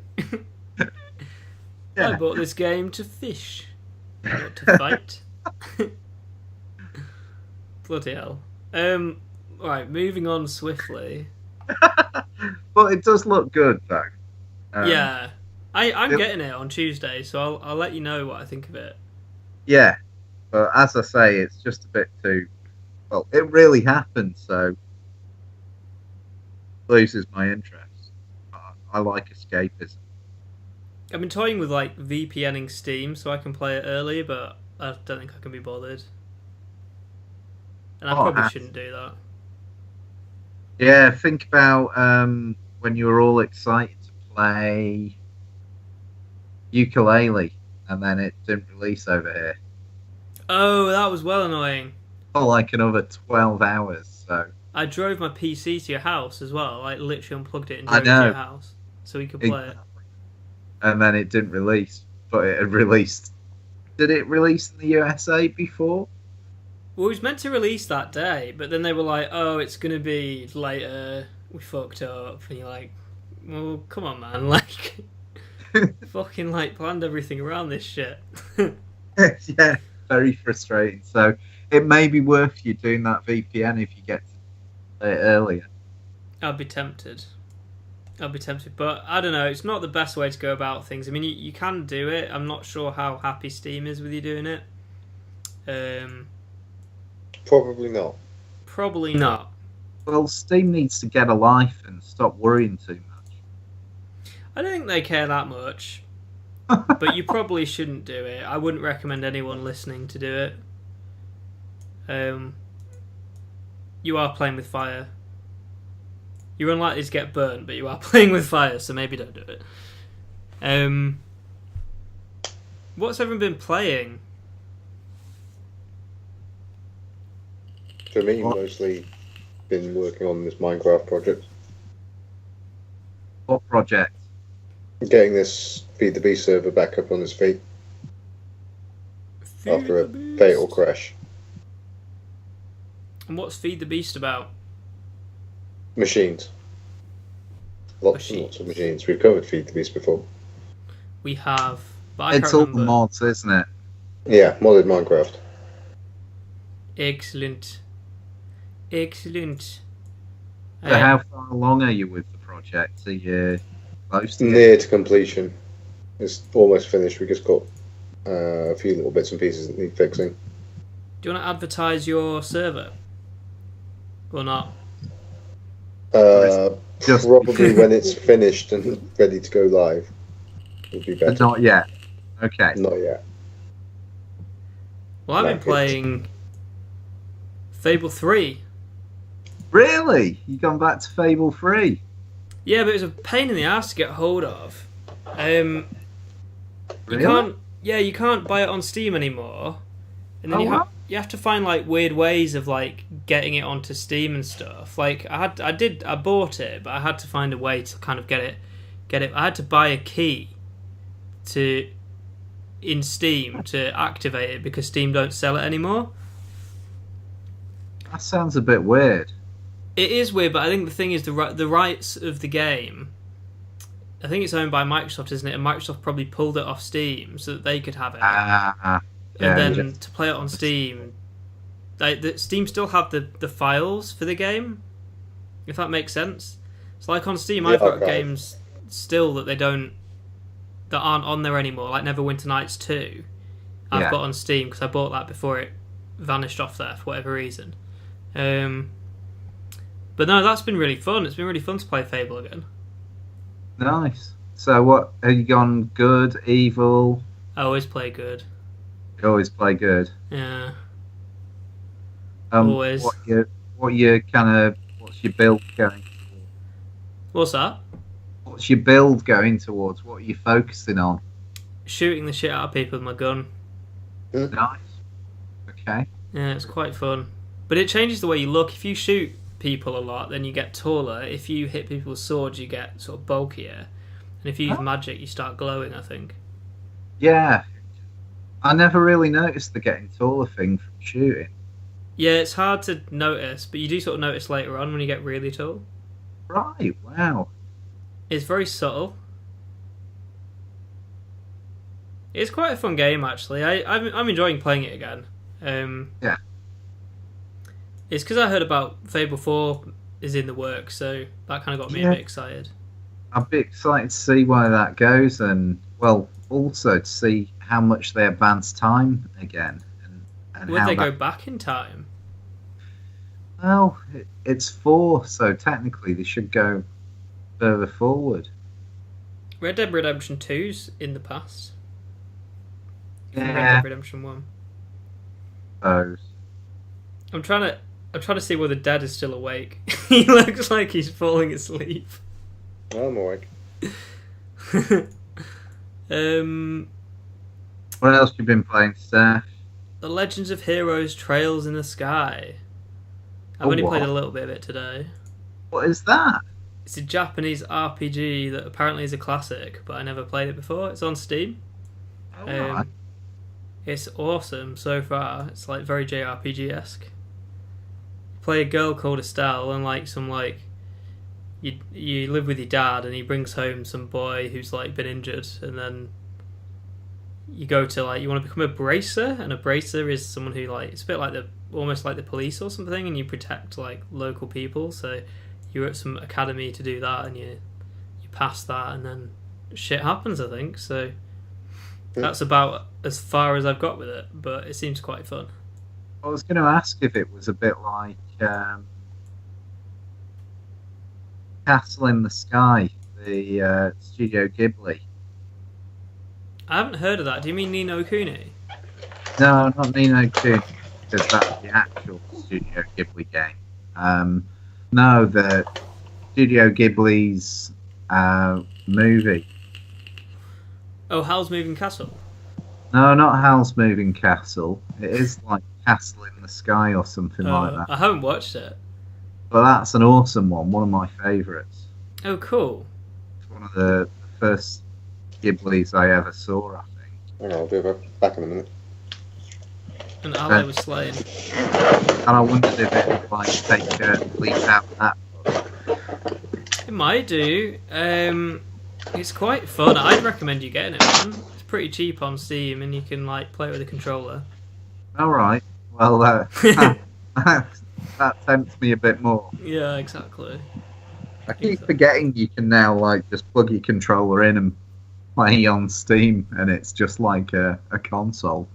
Yeah. I bought this game to fish. Not to fight. Bloody hell. Right, moving on swiftly. But it does look good, though. Yeah. I'm getting it on Tuesday, so I'll let you know what I think of it. Yeah, but as I say, it's just a bit too... Well, it really happened, so... loses my interest. I like escapism. I've been toying with like VPNing Steam so I can play it early, but I don't think I can be bothered. And I probably shouldn't do that. Yeah, think about when you were all excited to play Ukulele and then it didn't release over here. Oh, that was well annoying. For like another 12 hours, so... I drove my PC to your house as well. I literally unplugged it and drove it to your house so we could play it. And then it didn't release, but it had released. Did it release in the USA before? Well, it was meant to release that day, but then they were like, "Oh, it's gonna be later. We fucked up." And you're like, "Well, come on, man! Like, fucking like planned everything around this shit." Yeah, very frustrating. So it may be worth you doing that VPN if you get to it earlier. I'd be tempted, but I don't know. It's not the best way to go about things. I mean, you can do it. I'm not sure how happy Steam is with you doing it. Probably not. Probably not. Well, Steam needs to get a life and stop worrying too much. I don't think they care that much, but you probably shouldn't do it. I wouldn't recommend anyone listening to do it. You are playing with fire. You're unlikely to get burnt, but you are playing with fire, so maybe don't do it. What's everyone been playing? For me, mostly been working on this Minecraft project. What project? Getting this Feed the Beast server back up on its feet after a fatal crash. And what's Feed the Beast about? Machines. Lots and lots of machines. We've covered Feed the Beast before. We have, but I It's can't all remember. mods, isn't it? Yeah, modded Minecraft. Excellent. So how far along are you with the project? Are you close to Near to completion. It's almost finished. We just got a few little bits and pieces that need fixing. Do you want to advertise your server? Or not? Probably when it's finished and ready to go live would be better. Not yet. Okay. Not yet. Well, I've been playing Fable 3. Really? You gone back to Fable 3? Yeah, but it was a pain in the ass to get hold of. You Really? you can't buy it on Steam anymore. And then you have to find like weird ways of like getting it onto Steam and stuff. Like I bought it, but I had to find a way to kind of get it. I had to buy a key in Steam to activate it because Steam don't sell it anymore. That sounds a bit weird. It is weird, but I think the thing is the rights of the game. I think it's owned by Microsoft, isn't it? And Microsoft probably pulled it off Steam so that they could have it. Yeah, and then to play it on Steam, Steam still have the files for the game, if that makes sense. So like on Steam, I've got games still that aren't on there anymore, like Neverwinter Nights 2. I've got on Steam because I bought that before it vanished off there for whatever reason. But no, that's been really fun. It's been really fun to play Fable again. Nice. So what, have you gone good, evil? I always play good. You always play good. Yeah. Always. What's your build going towards? What's that? What's your build going towards? What are you focusing on? Shooting the shit out of people with my gun. Nice. Okay. Yeah, it's quite fun. But it changes the way you look. If you shoot people a lot, then you get taller. If you hit people with swords, you get sort of bulkier. And if you use magic, you start glowing, I think. Yeah. I never really noticed the getting taller thing from shooting. Yeah, it's hard to notice, but you do sort of notice later on when you get really tall. Right, wow. It's very subtle. It's quite a fun game, actually. I'm enjoying playing it again. Yeah. It's because I heard about Fable 4 is in the works, so that kind of got me a bit excited. I'd be excited to see where that goes, and well, also to see how much they advance time again, and Would how they go back in time? Well, it's 4, so technically they should go further forward. Red Dead Redemption 2's in the past. Yeah. Red Dead Redemption 1. Suppose. I'm trying to see whether Dad is still awake. He looks like he's falling asleep. I'm awake. What else you been playing, Steph? The Legends of Heroes Trails in the Sky. I've only played a little bit of it today. What is that? It's a Japanese RPG that apparently is a classic, but I never played it before. It's on Steam. Right. It's awesome so far. It's like very JRPG-esque. You play a girl called Estelle, and you live with your dad, and he brings home some boy who's like been injured, and then you go to you want to become a bracer, and a bracer is someone who it's a bit like almost like the police or something, and you protect local people. So you're at some academy to do that, and you pass that, and then shit happens, I think. So that's about as far as I've got with it, but it seems quite fun. I was going to ask if it was a bit like Castle in the Sky, the Studio Ghibli. I haven't heard of that. Do you mean Ni no Kuni? No, not Ni no Kuni, because that's the actual Studio Ghibli game. No, the Studio Ghibli's movie. Oh, Howl's Moving Castle? No, not Howl's Moving Castle. It is like Castle in the Sky or something like that. I haven't watched it. But that's an awesome one of my favourites. Oh, cool. It's one of the first Ghiblis I ever saw, I think. Hang on, I'll be back in a minute. And Ali was slain. And I wondered if it would take a leap out of that. It might do. It's quite fun. I'd recommend you getting it, man. It's pretty cheap on Steam, and you can play it with a controller. All right. Well, that tempts me a bit more. Yeah, exactly. I keep forgetting you can now just plug your controller in and play on Steam, and it's just like a console.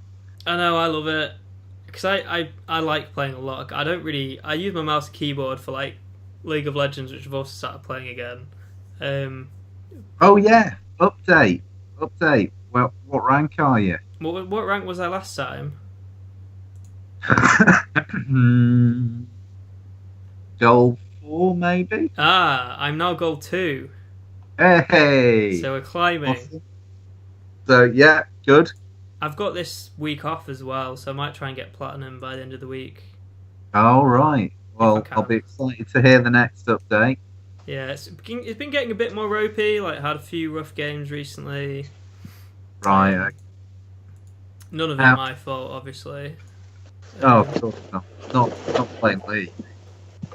I know, I love it. Because I like playing a lot. I use my mouse and keyboard for League of Legends, which I've also started playing again. Oh yeah, update. Well, what rank are you? What rank was I last time? Gold 4, maybe? I'm now gold 2. Hey! So we're climbing. Awesome. So, yeah, good. I've got this week off as well, so I might try and get platinum by the end of the week. All right. Well, I'll be excited to hear the next update. Yeah, it's been getting a bit more ropey. Had a few rough games recently. Right. None of them my fault, obviously. Oh, of course not. Not playing League.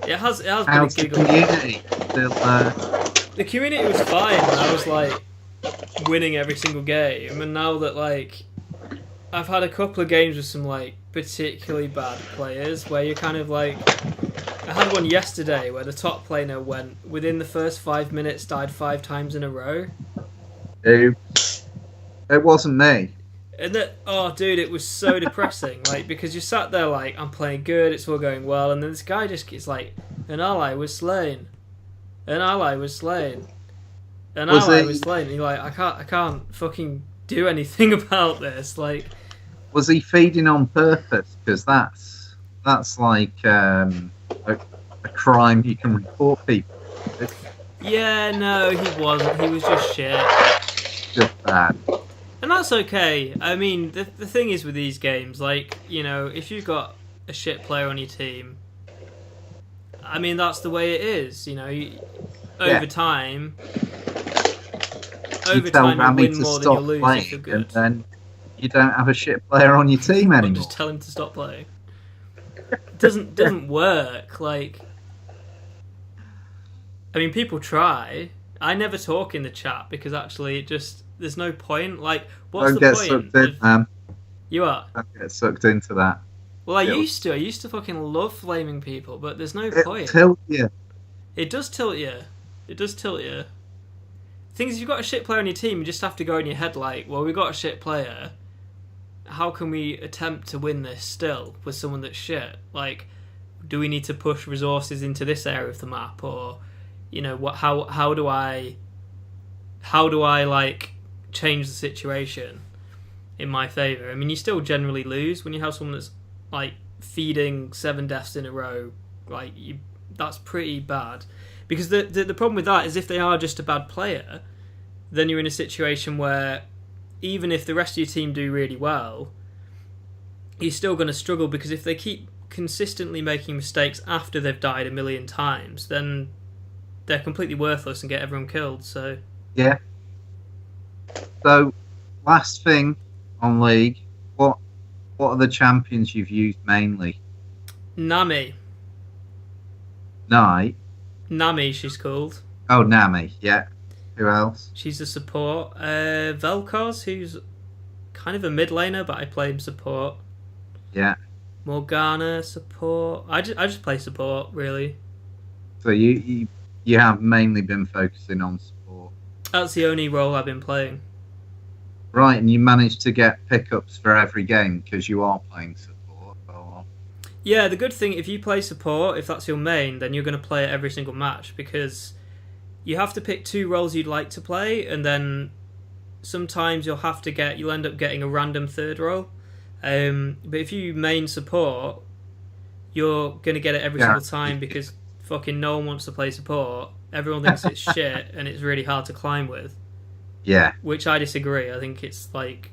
It has been How's a the giggle. community? Still, The community was fine when I was winning every single game, and now that I've had a couple of games with some particularly bad players where you're kind of I had one yesterday where the top player went within the first 5 minutes, died 5 times in a row. Oops. It wasn't me. And dude, it was so depressing. Because you sat there I'm playing good, it's all going well, and then this guy just gets an ally was slain, an ally was slain, an ally was slain. And you're I can't fucking do anything about this. Was he feeding on purpose? Because that's a crime you can report people. Yeah, no, he wasn't. He was just shit. Just bad. And that's okay. I mean, the thing is with these games, if you've got a shit player on your team, I mean, that's the way it is. Over time, you win more than you lose if you're good. And then you don't have a shit player on your team anymore. Just tell him to stop playing. It doesn't work. I mean, people try, I never talk in the chat because actually there's no point. Like, what's Don't the get point? sucked in, man. You are? Don't get sucked into that. Well, I used to fucking love flaming people, but there's no point. It'll tilt you. It does tilt you. It does tilt you. Things, if you've got a shit player on your team, you just have to go in your head like, well, we've got a shit player. How can we attempt to win this still with someone that's shit? Like, do we need to push resources into this area of the map, or, you know, what? How do I like change the situation in my favour? I mean, you still generally lose when you have someone that's like feeding 7 deaths in a row. Like, that's pretty bad. Because the problem with that is if they are just a bad player, then you're in a situation where even if the rest of your team do really well, you're still going to struggle, because if they keep consistently making mistakes after they've died a million times, then they're completely worthless and get everyone killed. So yeah. So, last thing on League, what are the champions you've used mainly? Nami, she's called. Oh, Nami, yeah. Who else? She's a support. Vel'Koz, who's kind of a mid laner, but I play him support. Yeah. Morgana, support. I just play support, really. So you have mainly been focusing on support. That's the only role I've been playing. Right, and you managed to get pickups for every game because you are playing support. Yeah, the good thing, if you play support, if that's your main, then you're going to play it every single match, because you have to pick 2 roles you'd like to play, and then sometimes you'll end up getting a random third role. But if you main support, you're going to get it every single time, because fucking no one wants to play support. Everyone thinks it's shit and it's really hard to climb with. Yeah. Which I disagree. I think it's like,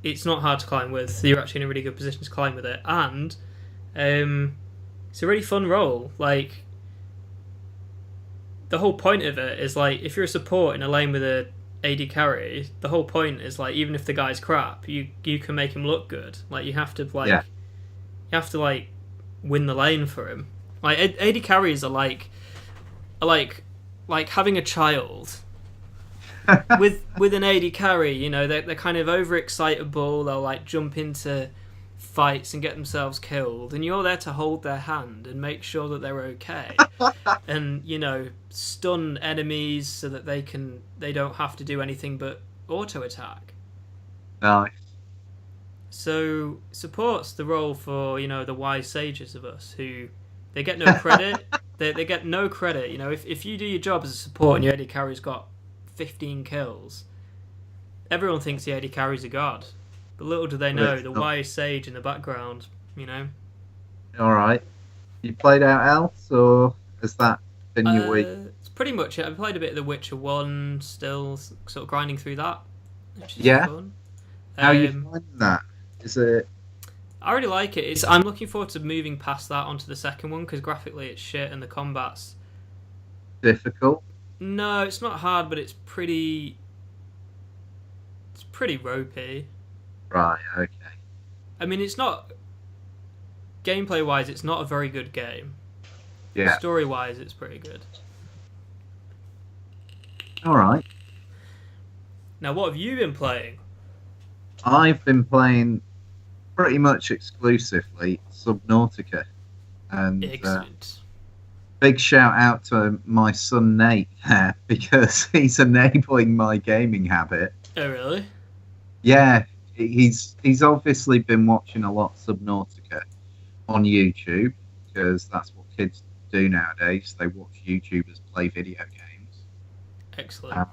it's not hard to climb with. You're actually in a really good position to climb with it, and it's a really fun role. Like, the whole point of it is, like, if you're a support in a lane with a AD carry, the whole point is, like, even if the guy's crap, you can make him look good. Like, you have to win the lane for him. Like, AD carries are like having a child. with an AD carry, you know, they're kind of overexcitable. They'll like jump into fights and get themselves killed, and you're there to hold their hand and make sure that they're okay, and, you know, stun enemies so that they don't have to do anything but auto attack. Nice. So support's the role for, you know, the wise sages of us, who they get no credit. they get no credit. You know, if you do your job as a support and your AD carry's got 15 kills, everyone thinks the AD carry's a god. But little do they know, the wise sage in the background, you know. Alright. You played out else, or has that been your week? It's pretty much it. I've played a bit of The Witcher 1, still sort of grinding through that, which is fun. How are you finding that? Is it... I really like it. I'm looking forward to moving past that onto the second one, because graphically it's shit and the combat's difficult? No, it's not hard, but it's pretty ropey. Right, okay. I mean, it's not... Gameplay-wise, it's not a very good game. Yeah. Story-wise, it's pretty good. Alright. Now, what have you been playing? I've been playing pretty much exclusively Subnautica. And Excellent. Big shout out to my son Nate there, because he's enabling my gaming habit. Oh, really? Yeah, he's obviously been watching a lot of Subnautica on YouTube, because that's what kids do nowadays. They watch YouTubers play video games. Excellent.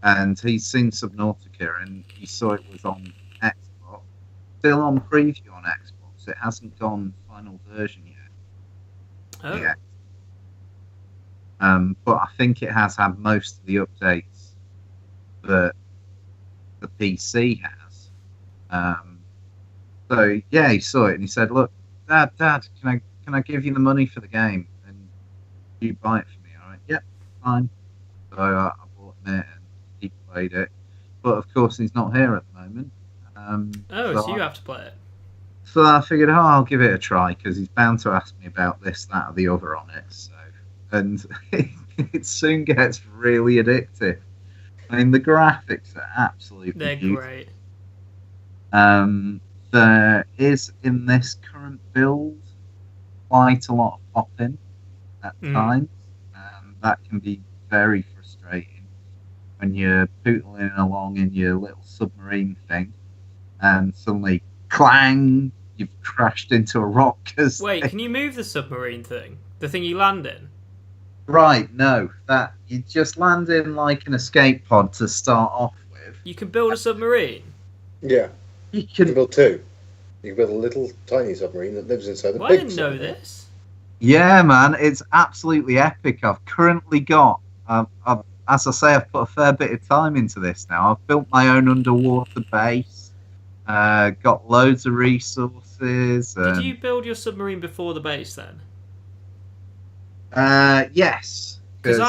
And he's seen Subnautica, and he saw it was on Xbox. Still on preview on Xbox. It hasn't gone final version yet. Oh. Yeah. But I think it has had most of the updates that the PC has. So yeah, he saw it and he said, "Look, Dad, can I give you the money for the game and you buy it for me?" All right, yep, fine. So I bought it and he played it, but of course he's not here at the moment. So you have to play it. So I figured, I'll give it a try, because he's bound to ask me about this, that, or the other on it. So, and it soon gets really addictive. I mean, the graphics are absolutely They're beautiful. great. There is, in this current build, quite a lot of popping at times. That can be very frustrating when you're pootling along in your little submarine thing and suddenly, clang, you've crashed into a rock. Wait, can you move the submarine thing? The thing you land in? Right, no. That you just land in like an escape pod to start off with. You can build a submarine? Yeah. You You can can, build two. You can build a little tiny submarine that lives inside a Well, I big didn't know submarine. this. yeah, man, it's absolutely epic. I've currently got, as I say, I've put a fair bit of time into this now. I've built my own underwater base, got loads of resources. Did you build your submarine before the base then? Yes, Because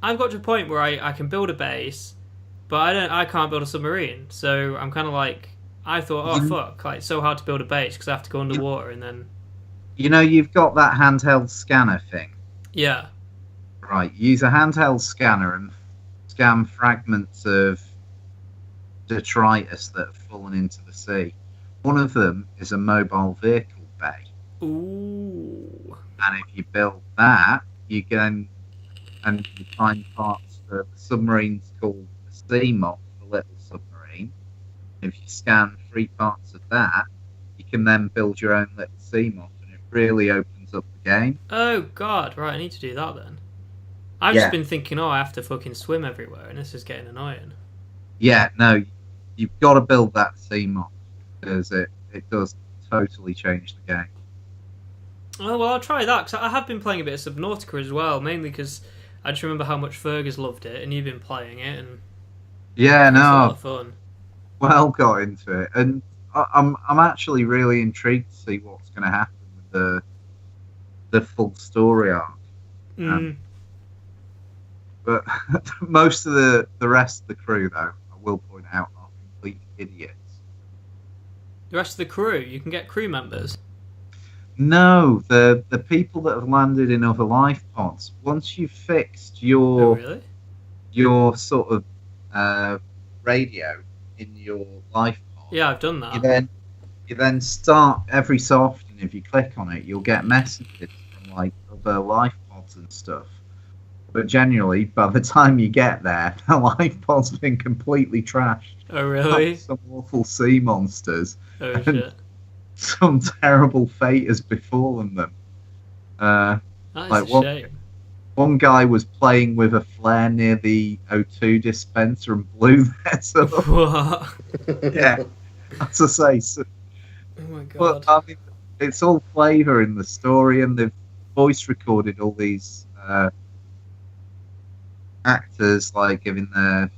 I've got to a point where I can build a base, but I can't build a submarine. So I'm kind of like, I thought, oh fuck, like it's so hard to build a base because I have to go underwater and then. You know, you've got that handheld scanner thing. Yeah. Right, use a handheld scanner and scan fragments of detritus that have fallen into the sea. One of them is a mobile vehicle bay. Ooh. And if you build that, you can, and you find parts for the submarine's called the sea moth, the little submarine. If you scan 3 parts of that, you can then build your own little sea moth, and it really opens up the game. Oh god, right, I need to do that then. I've Yeah. just been thinking, oh, I have to fucking swim everywhere, and this is getting annoying. Yeah, no, you've got to build that sea moth because it does totally change the game. Oh, well, I'll try that, because I have been playing a bit of Subnautica as well, mainly because I just remember how much Fergus loved it, and you've been playing it, and Yeah, it's a lot no, of fun. well got into it, and I'm actually really intrigued to see what's going to happen with the full story arc. But most of the rest of the crew, though, I will point out, are complete idiots. The rest of the crew, you can get crew members. No, the people that have landed in other life pods, once you've fixed Oh, your really? your sort of radio in your life pod, Yeah, I've done that. you then start every so often. If you click on it, you'll get messages from like other life pods and stuff. But generally, by the time you get there, the life pod's been completely trashed. Oh, really? Some awful sea monsters. Oh, shit. Some terrible fate has befallen them. That is like a shame. One guy was playing with a flare near the O2 dispenser and blew theirs up. What? Yeah, as I say. So, Oh, my god. but I mean, it's all flavour in the story, and they've voice recorded all these actors, like giving their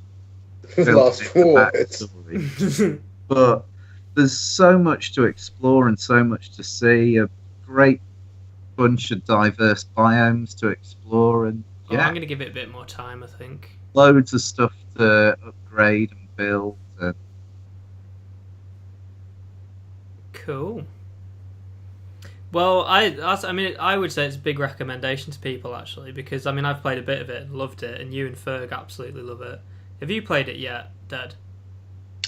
Last built-in words. backstory. But there's so much to explore and so much to see. A great bunch of diverse biomes to explore, and Oh, yeah, I'm going to give it a bit more time, I think. loads of stuff to upgrade and build. And Cool. Well, I would say it's a big recommendation to people, actually, because, I mean, I've played a bit of it and loved it, and you and Ferg absolutely love it. Have you played it yet, Dad?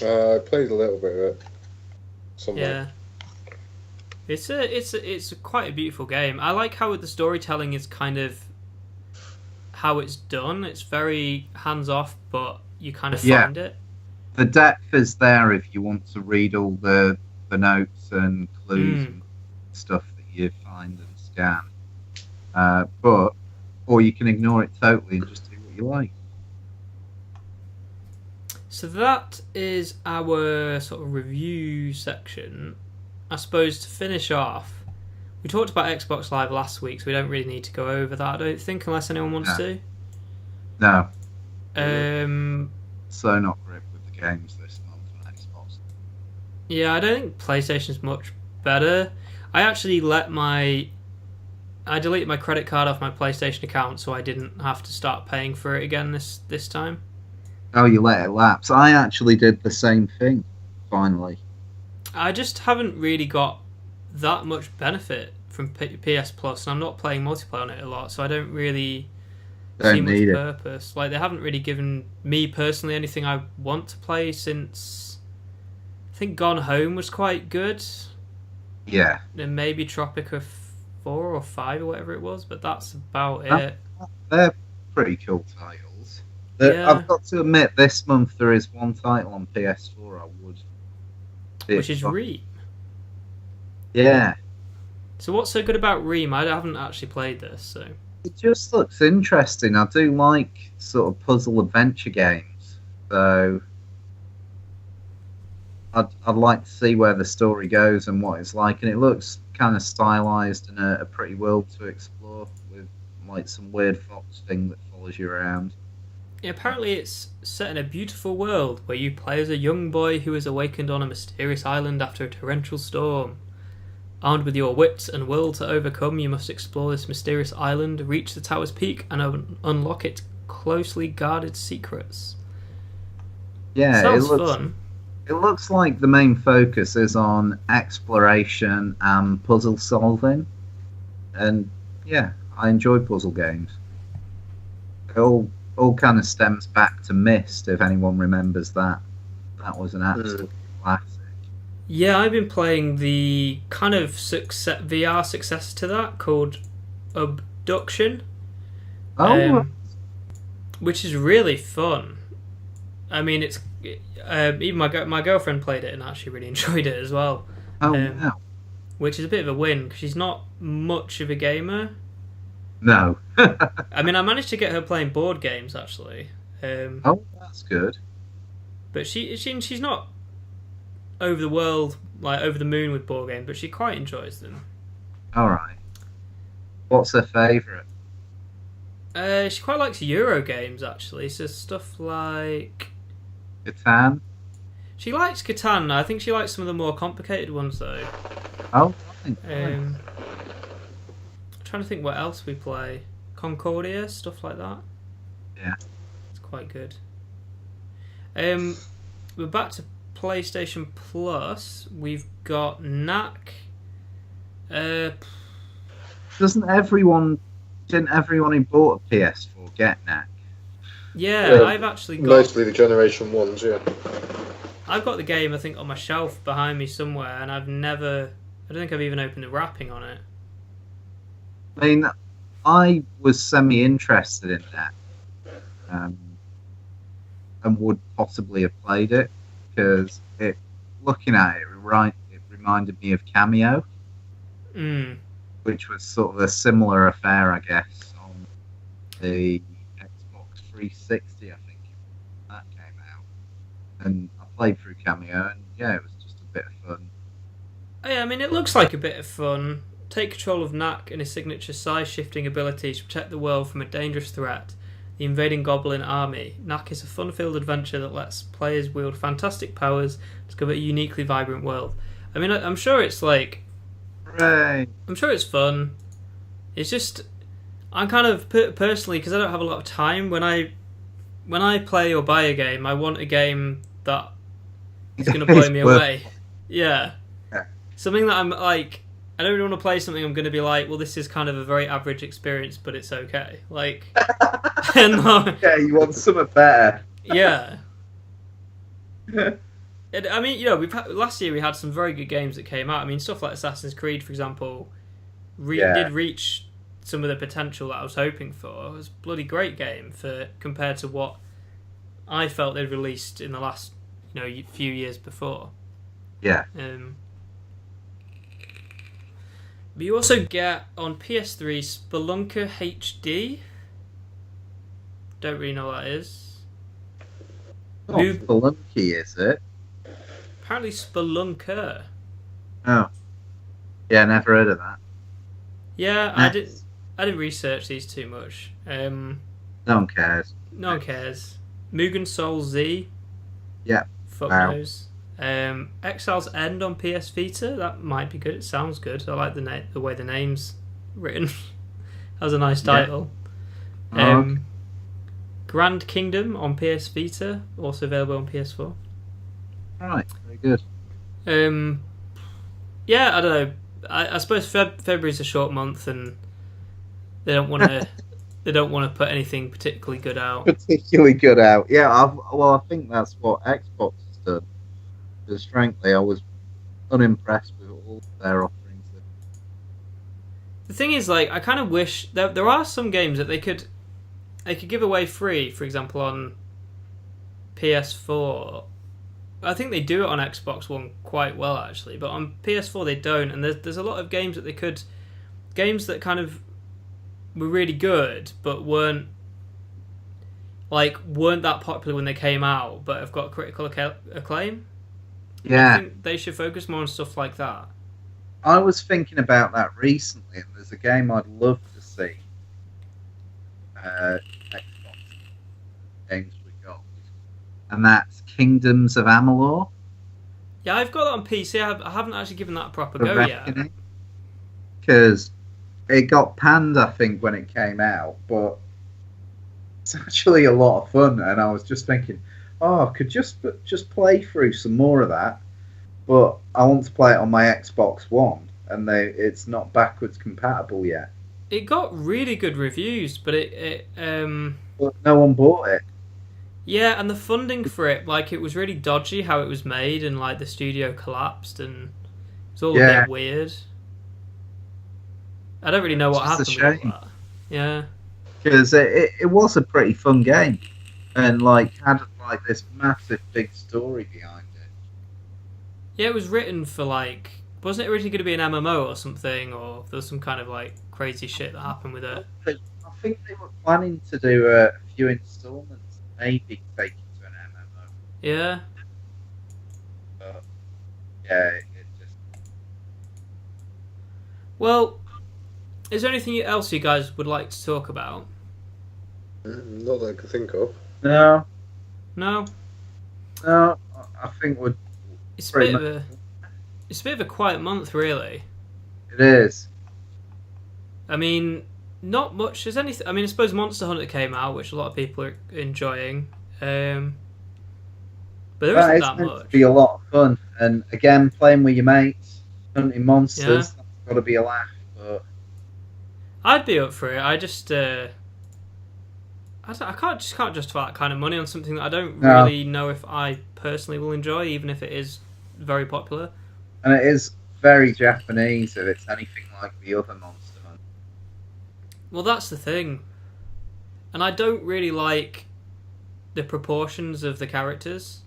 I played a little bit of it. Yeah. Somewhere. It's quite a beautiful game. I like how the storytelling is kind of how it's done. It's very hands off, but you kind of Yeah. find it. the depth is there if you want to read all the notes and clues and stuff that you find and scan. Or you can ignore it totally and just do what you like. So that is our sort of review section. I suppose to finish off, we talked about Xbox Live last week, so we don't really need to go over that, I don't think, unless anyone wants to. No, Um, so not gripped with the games this month on Xbox. yeah, I don't think PlayStation's much better. I actually I deleted my credit card off my PlayStation account, so I didn't have to start paying for it again this time. Oh, you let it lapse. I actually did the same thing, finally. I just haven't really got that much benefit from PS Plus, and I'm not playing multiplayer on it a lot, so I don't really see much need it. purpose. Like, they haven't really given me personally anything I want to play since... I think Gone Home was quite good. Yeah. And maybe Tropica 4 or 5 or whatever it was, but that's about it. They're pretty cool titles. Yeah. I've got to admit, this month there is one title on PS4 I would... Which is Ream. Yeah. So what's so good about Ream? I haven't actually played this, so... It just looks interesting. I do like sort of puzzle adventure games, so I'd like to see where the story goes and what it's like. And it looks kind of stylized and a pretty world to explore with like some weird fox thing that follows you around. Yeah, apparently it's set in a beautiful world where you play as a young boy who is awakened on a mysterious island after a torrential storm. Armed with your wits and will to overcome, you must explore this mysterious island, reach the tower's peak, and unlock its closely guarded secrets. Yeah, Sounds fun. It looks like the main focus is on exploration and puzzle solving. And yeah, I enjoy puzzle games. It all kind of stems back to Myst, if anyone remembers that. That was an absolute classic. Yeah, I've been playing the kind of VR successor to that called Abduction. Which is really fun. I mean, it's even my girlfriend played it and actually really enjoyed it as well. Wow. Which is a bit of a win because she's not much of a gamer. No. I mean, I managed to get her playing board games actually. That's good. But she's not over the moon with board games, but she quite enjoys them. All right. What's her favourite? She quite likes Euro games actually, so stuff like Catan? She likes Catan. I think she likes some of the more complicated ones though. Oh, fine. I'm trying to think what else we play. Concordia, stuff like that. Yeah. It's quite good. We're back to PlayStation Plus. We've got Knack. Didn't everyone who bought a PS4 get Knack? Yeah, I've actually got... Mostly the Generation 1s, yeah. I've got the game, I think, on my shelf behind me somewhere, and I don't think I've even opened the wrapping on it. I mean, I was semi-interested in that, and would possibly have played it, because looking at it, it reminded me of Cameo, which was sort of a similar affair, I guess, on the Xbox 360, I think that came out. And I played through Cameo, and yeah, it was just a bit of fun. Yeah, I mean, it looks like a bit of fun. Take control of Knack and his signature size-shifting abilities to protect the world from a dangerous threat, the invading Goblin army. Knack is a fun-filled adventure that lets players wield fantastic powers, discover a uniquely vibrant world. I mean, I'm sure it's like... Hooray! I'm sure it's fun. It's just... I'm kind of, personally, because I don't have a lot of time, when I play or buy a game, I want a game that is going to blow me away. Yeah. Something that I'm like... I don't really want to play something I'm going to be like, well, this is kind of a very average experience, but it's okay. Like... Yeah, you want something better. Yeah. I mean, last year we had some very good games that came out. I mean, stuff like Assassin's Creed, for example, did reach some of the potential that I was hoping for. It was a bloody great game compared to what I felt they'd released in the last few years before. Yeah. But you also get on PS3 Spelunker HD. Don't really know what that is. Not Spelunky, is it? Apparently Spelunker. Oh. Yeah, never heard of that. Yeah, I didn't research these too much. No one cares. No one cares. Mugen Soul Z. Yeah. Fuck knows. Exile's End on PS Vita. That might be good. It sounds good. I like the way the name's written. That was a nice title. Yeah. Okay. Grand Kingdom on PS Vita, also available on PS4. Right, very good. Yeah, I don't know. I suppose February's a short month, and they don't want to they don't want to put anything particularly good out. Particularly good out. Yeah, I think that's what Xbox has done. Because frankly, I was unimpressed with all their offerings. The thing is, like, I kind of wish there are some games that they could give away free. For example, on PS4, I think they do it on Xbox One quite well actually, but on PS4 they don't. And there's a lot of games that games that kind of were really good, but weren't that popular when they came out, but have got critical acclaim. Yeah, I think they should focus more on stuff like that. I was thinking about that recently, and there's a game I'd love to see. Xbox games we got, and that's Kingdoms of Amalur. Yeah, I've got that on PC. I haven't actually given that a proper go yet. Because it got panned, I think, when it came out, but it's actually a lot of fun. And I was just thinking, I could just play through some more of that. But I want to play it on my Xbox One, and it's not backwards compatible yet. It got really good reviews, but But no one bought it. Yeah, and the funding for it, like, it was really dodgy how it was made, and like the studio collapsed, and it was all a bit weird. I don't really know what happened with all that. Yeah, because it was a pretty fun game, and like had like this massive big story behind it. Yeah, it was written for like, wasn't it originally going to be an MMO or something, or there was some kind of like crazy shit that happened with it? I think they were planning to do a few installments, maybe take it to an MMO. Yeah. But yeah, it just. Well, is there anything else you guys would like to talk about? Not that I can think of. No. No. I think we're. It's a bit of a quiet month, really. It is. I mean, not much. There's anything. I mean, I suppose Monster Hunter came out, which a lot of people are enjoying. But there isn't that much. To be a lot of fun, and again, playing with your mates, hunting monsters. Yeah. That's got to be a laugh. But I'd be up for it. I just. I can't justify that kind of money on something that I don't really know if I personally will enjoy, even if it is very popular. And it is very Japanese if it's anything like the other Monster Hunter. Well, that's the thing. And I don't really like the proportions of the characters.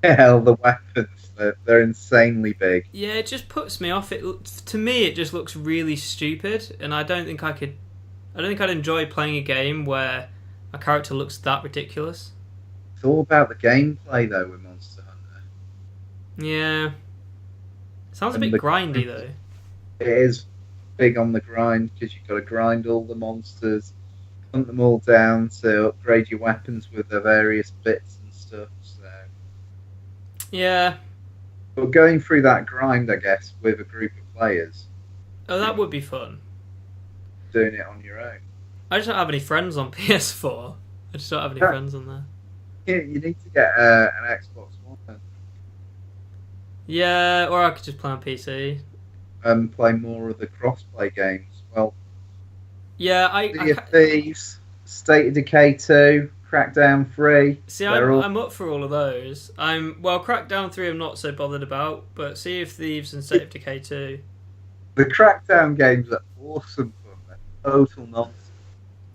Yeah, the weapons, they're insanely big. Yeah, it just puts me off. To me, it just looks really stupid, and I don't think I'd enjoy playing a game where a character looks that ridiculous. It's all about the gameplay, though, with Monster Hunter. Yeah. Sounds a bit grindy, though. It is big on the grind, because you've got to grind all the monsters, hunt them all down to upgrade your weapons with the various bits and stuff, so... Yeah. But going through that grind, I guess, with a group of players... Oh, that would be fun. Doing it on your own. I just don't have any friends on PS4. I just don't have any friends on there. Yeah, you need to get an Xbox One then. Yeah, or I could just play on PC. And play more of the cross-play games. Well, yeah, Sea of Thieves, State of Decay 2, Crackdown 3. See, I'm up for all of those. Crackdown 3 I'm not so bothered about, but Sea of Thieves and State of Decay 2. The Crackdown games are awesome fun. They're total nonsense.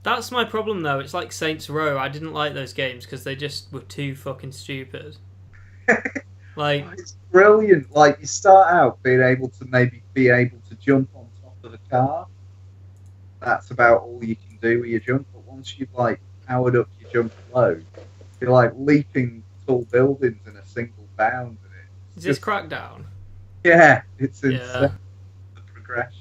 That's my problem, though. It's like Saints Row. I didn't like those games because they just were too fucking stupid. Like, it's brilliant. Like, you start out being able to jump on top of the car. That's about all you can do with your jump. But once you've like powered up your jump load, you're like leaping tall buildings in a single bound. Is this Crackdown? Yeah, it's insane. Yeah. The progression.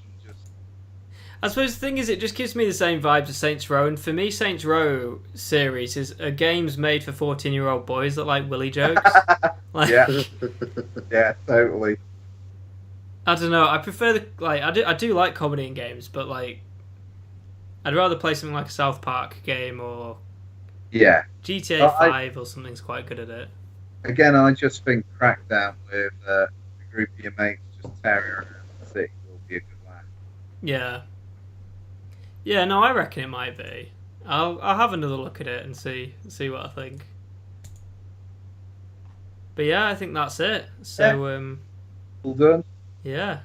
I suppose the thing is, it just gives me the same vibes as Saints Row, and for me, Saints Row series is games made for 14-year-old boys that like willy jokes. Yeah, yeah, totally. I don't know. I prefer I do like comedy in games, but like, I'd rather play something like a South Park game or GTA 5 or something's quite good at it. Again, I just think Crackdown with a group of your mates just tearing around the city will be a good laugh. Yeah. Yeah, no, I reckon it might be. I'll have another look at it and see what I think. But yeah, I think that's it. So All done. yeah.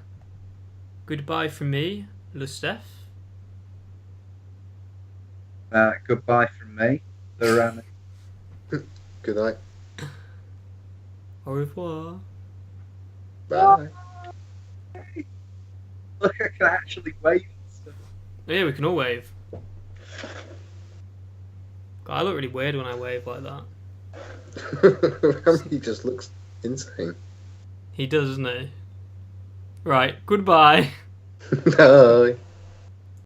Goodbye from me, Le Stef. Goodbye from me, the Rammy. Good night. Au revoir. Bye. Look, I can actually wave and stuff. Yeah, we can all wave. God, I look really weird when I wave like that. He just looks insane. He does, doesn't he? Right, goodbye. Bye.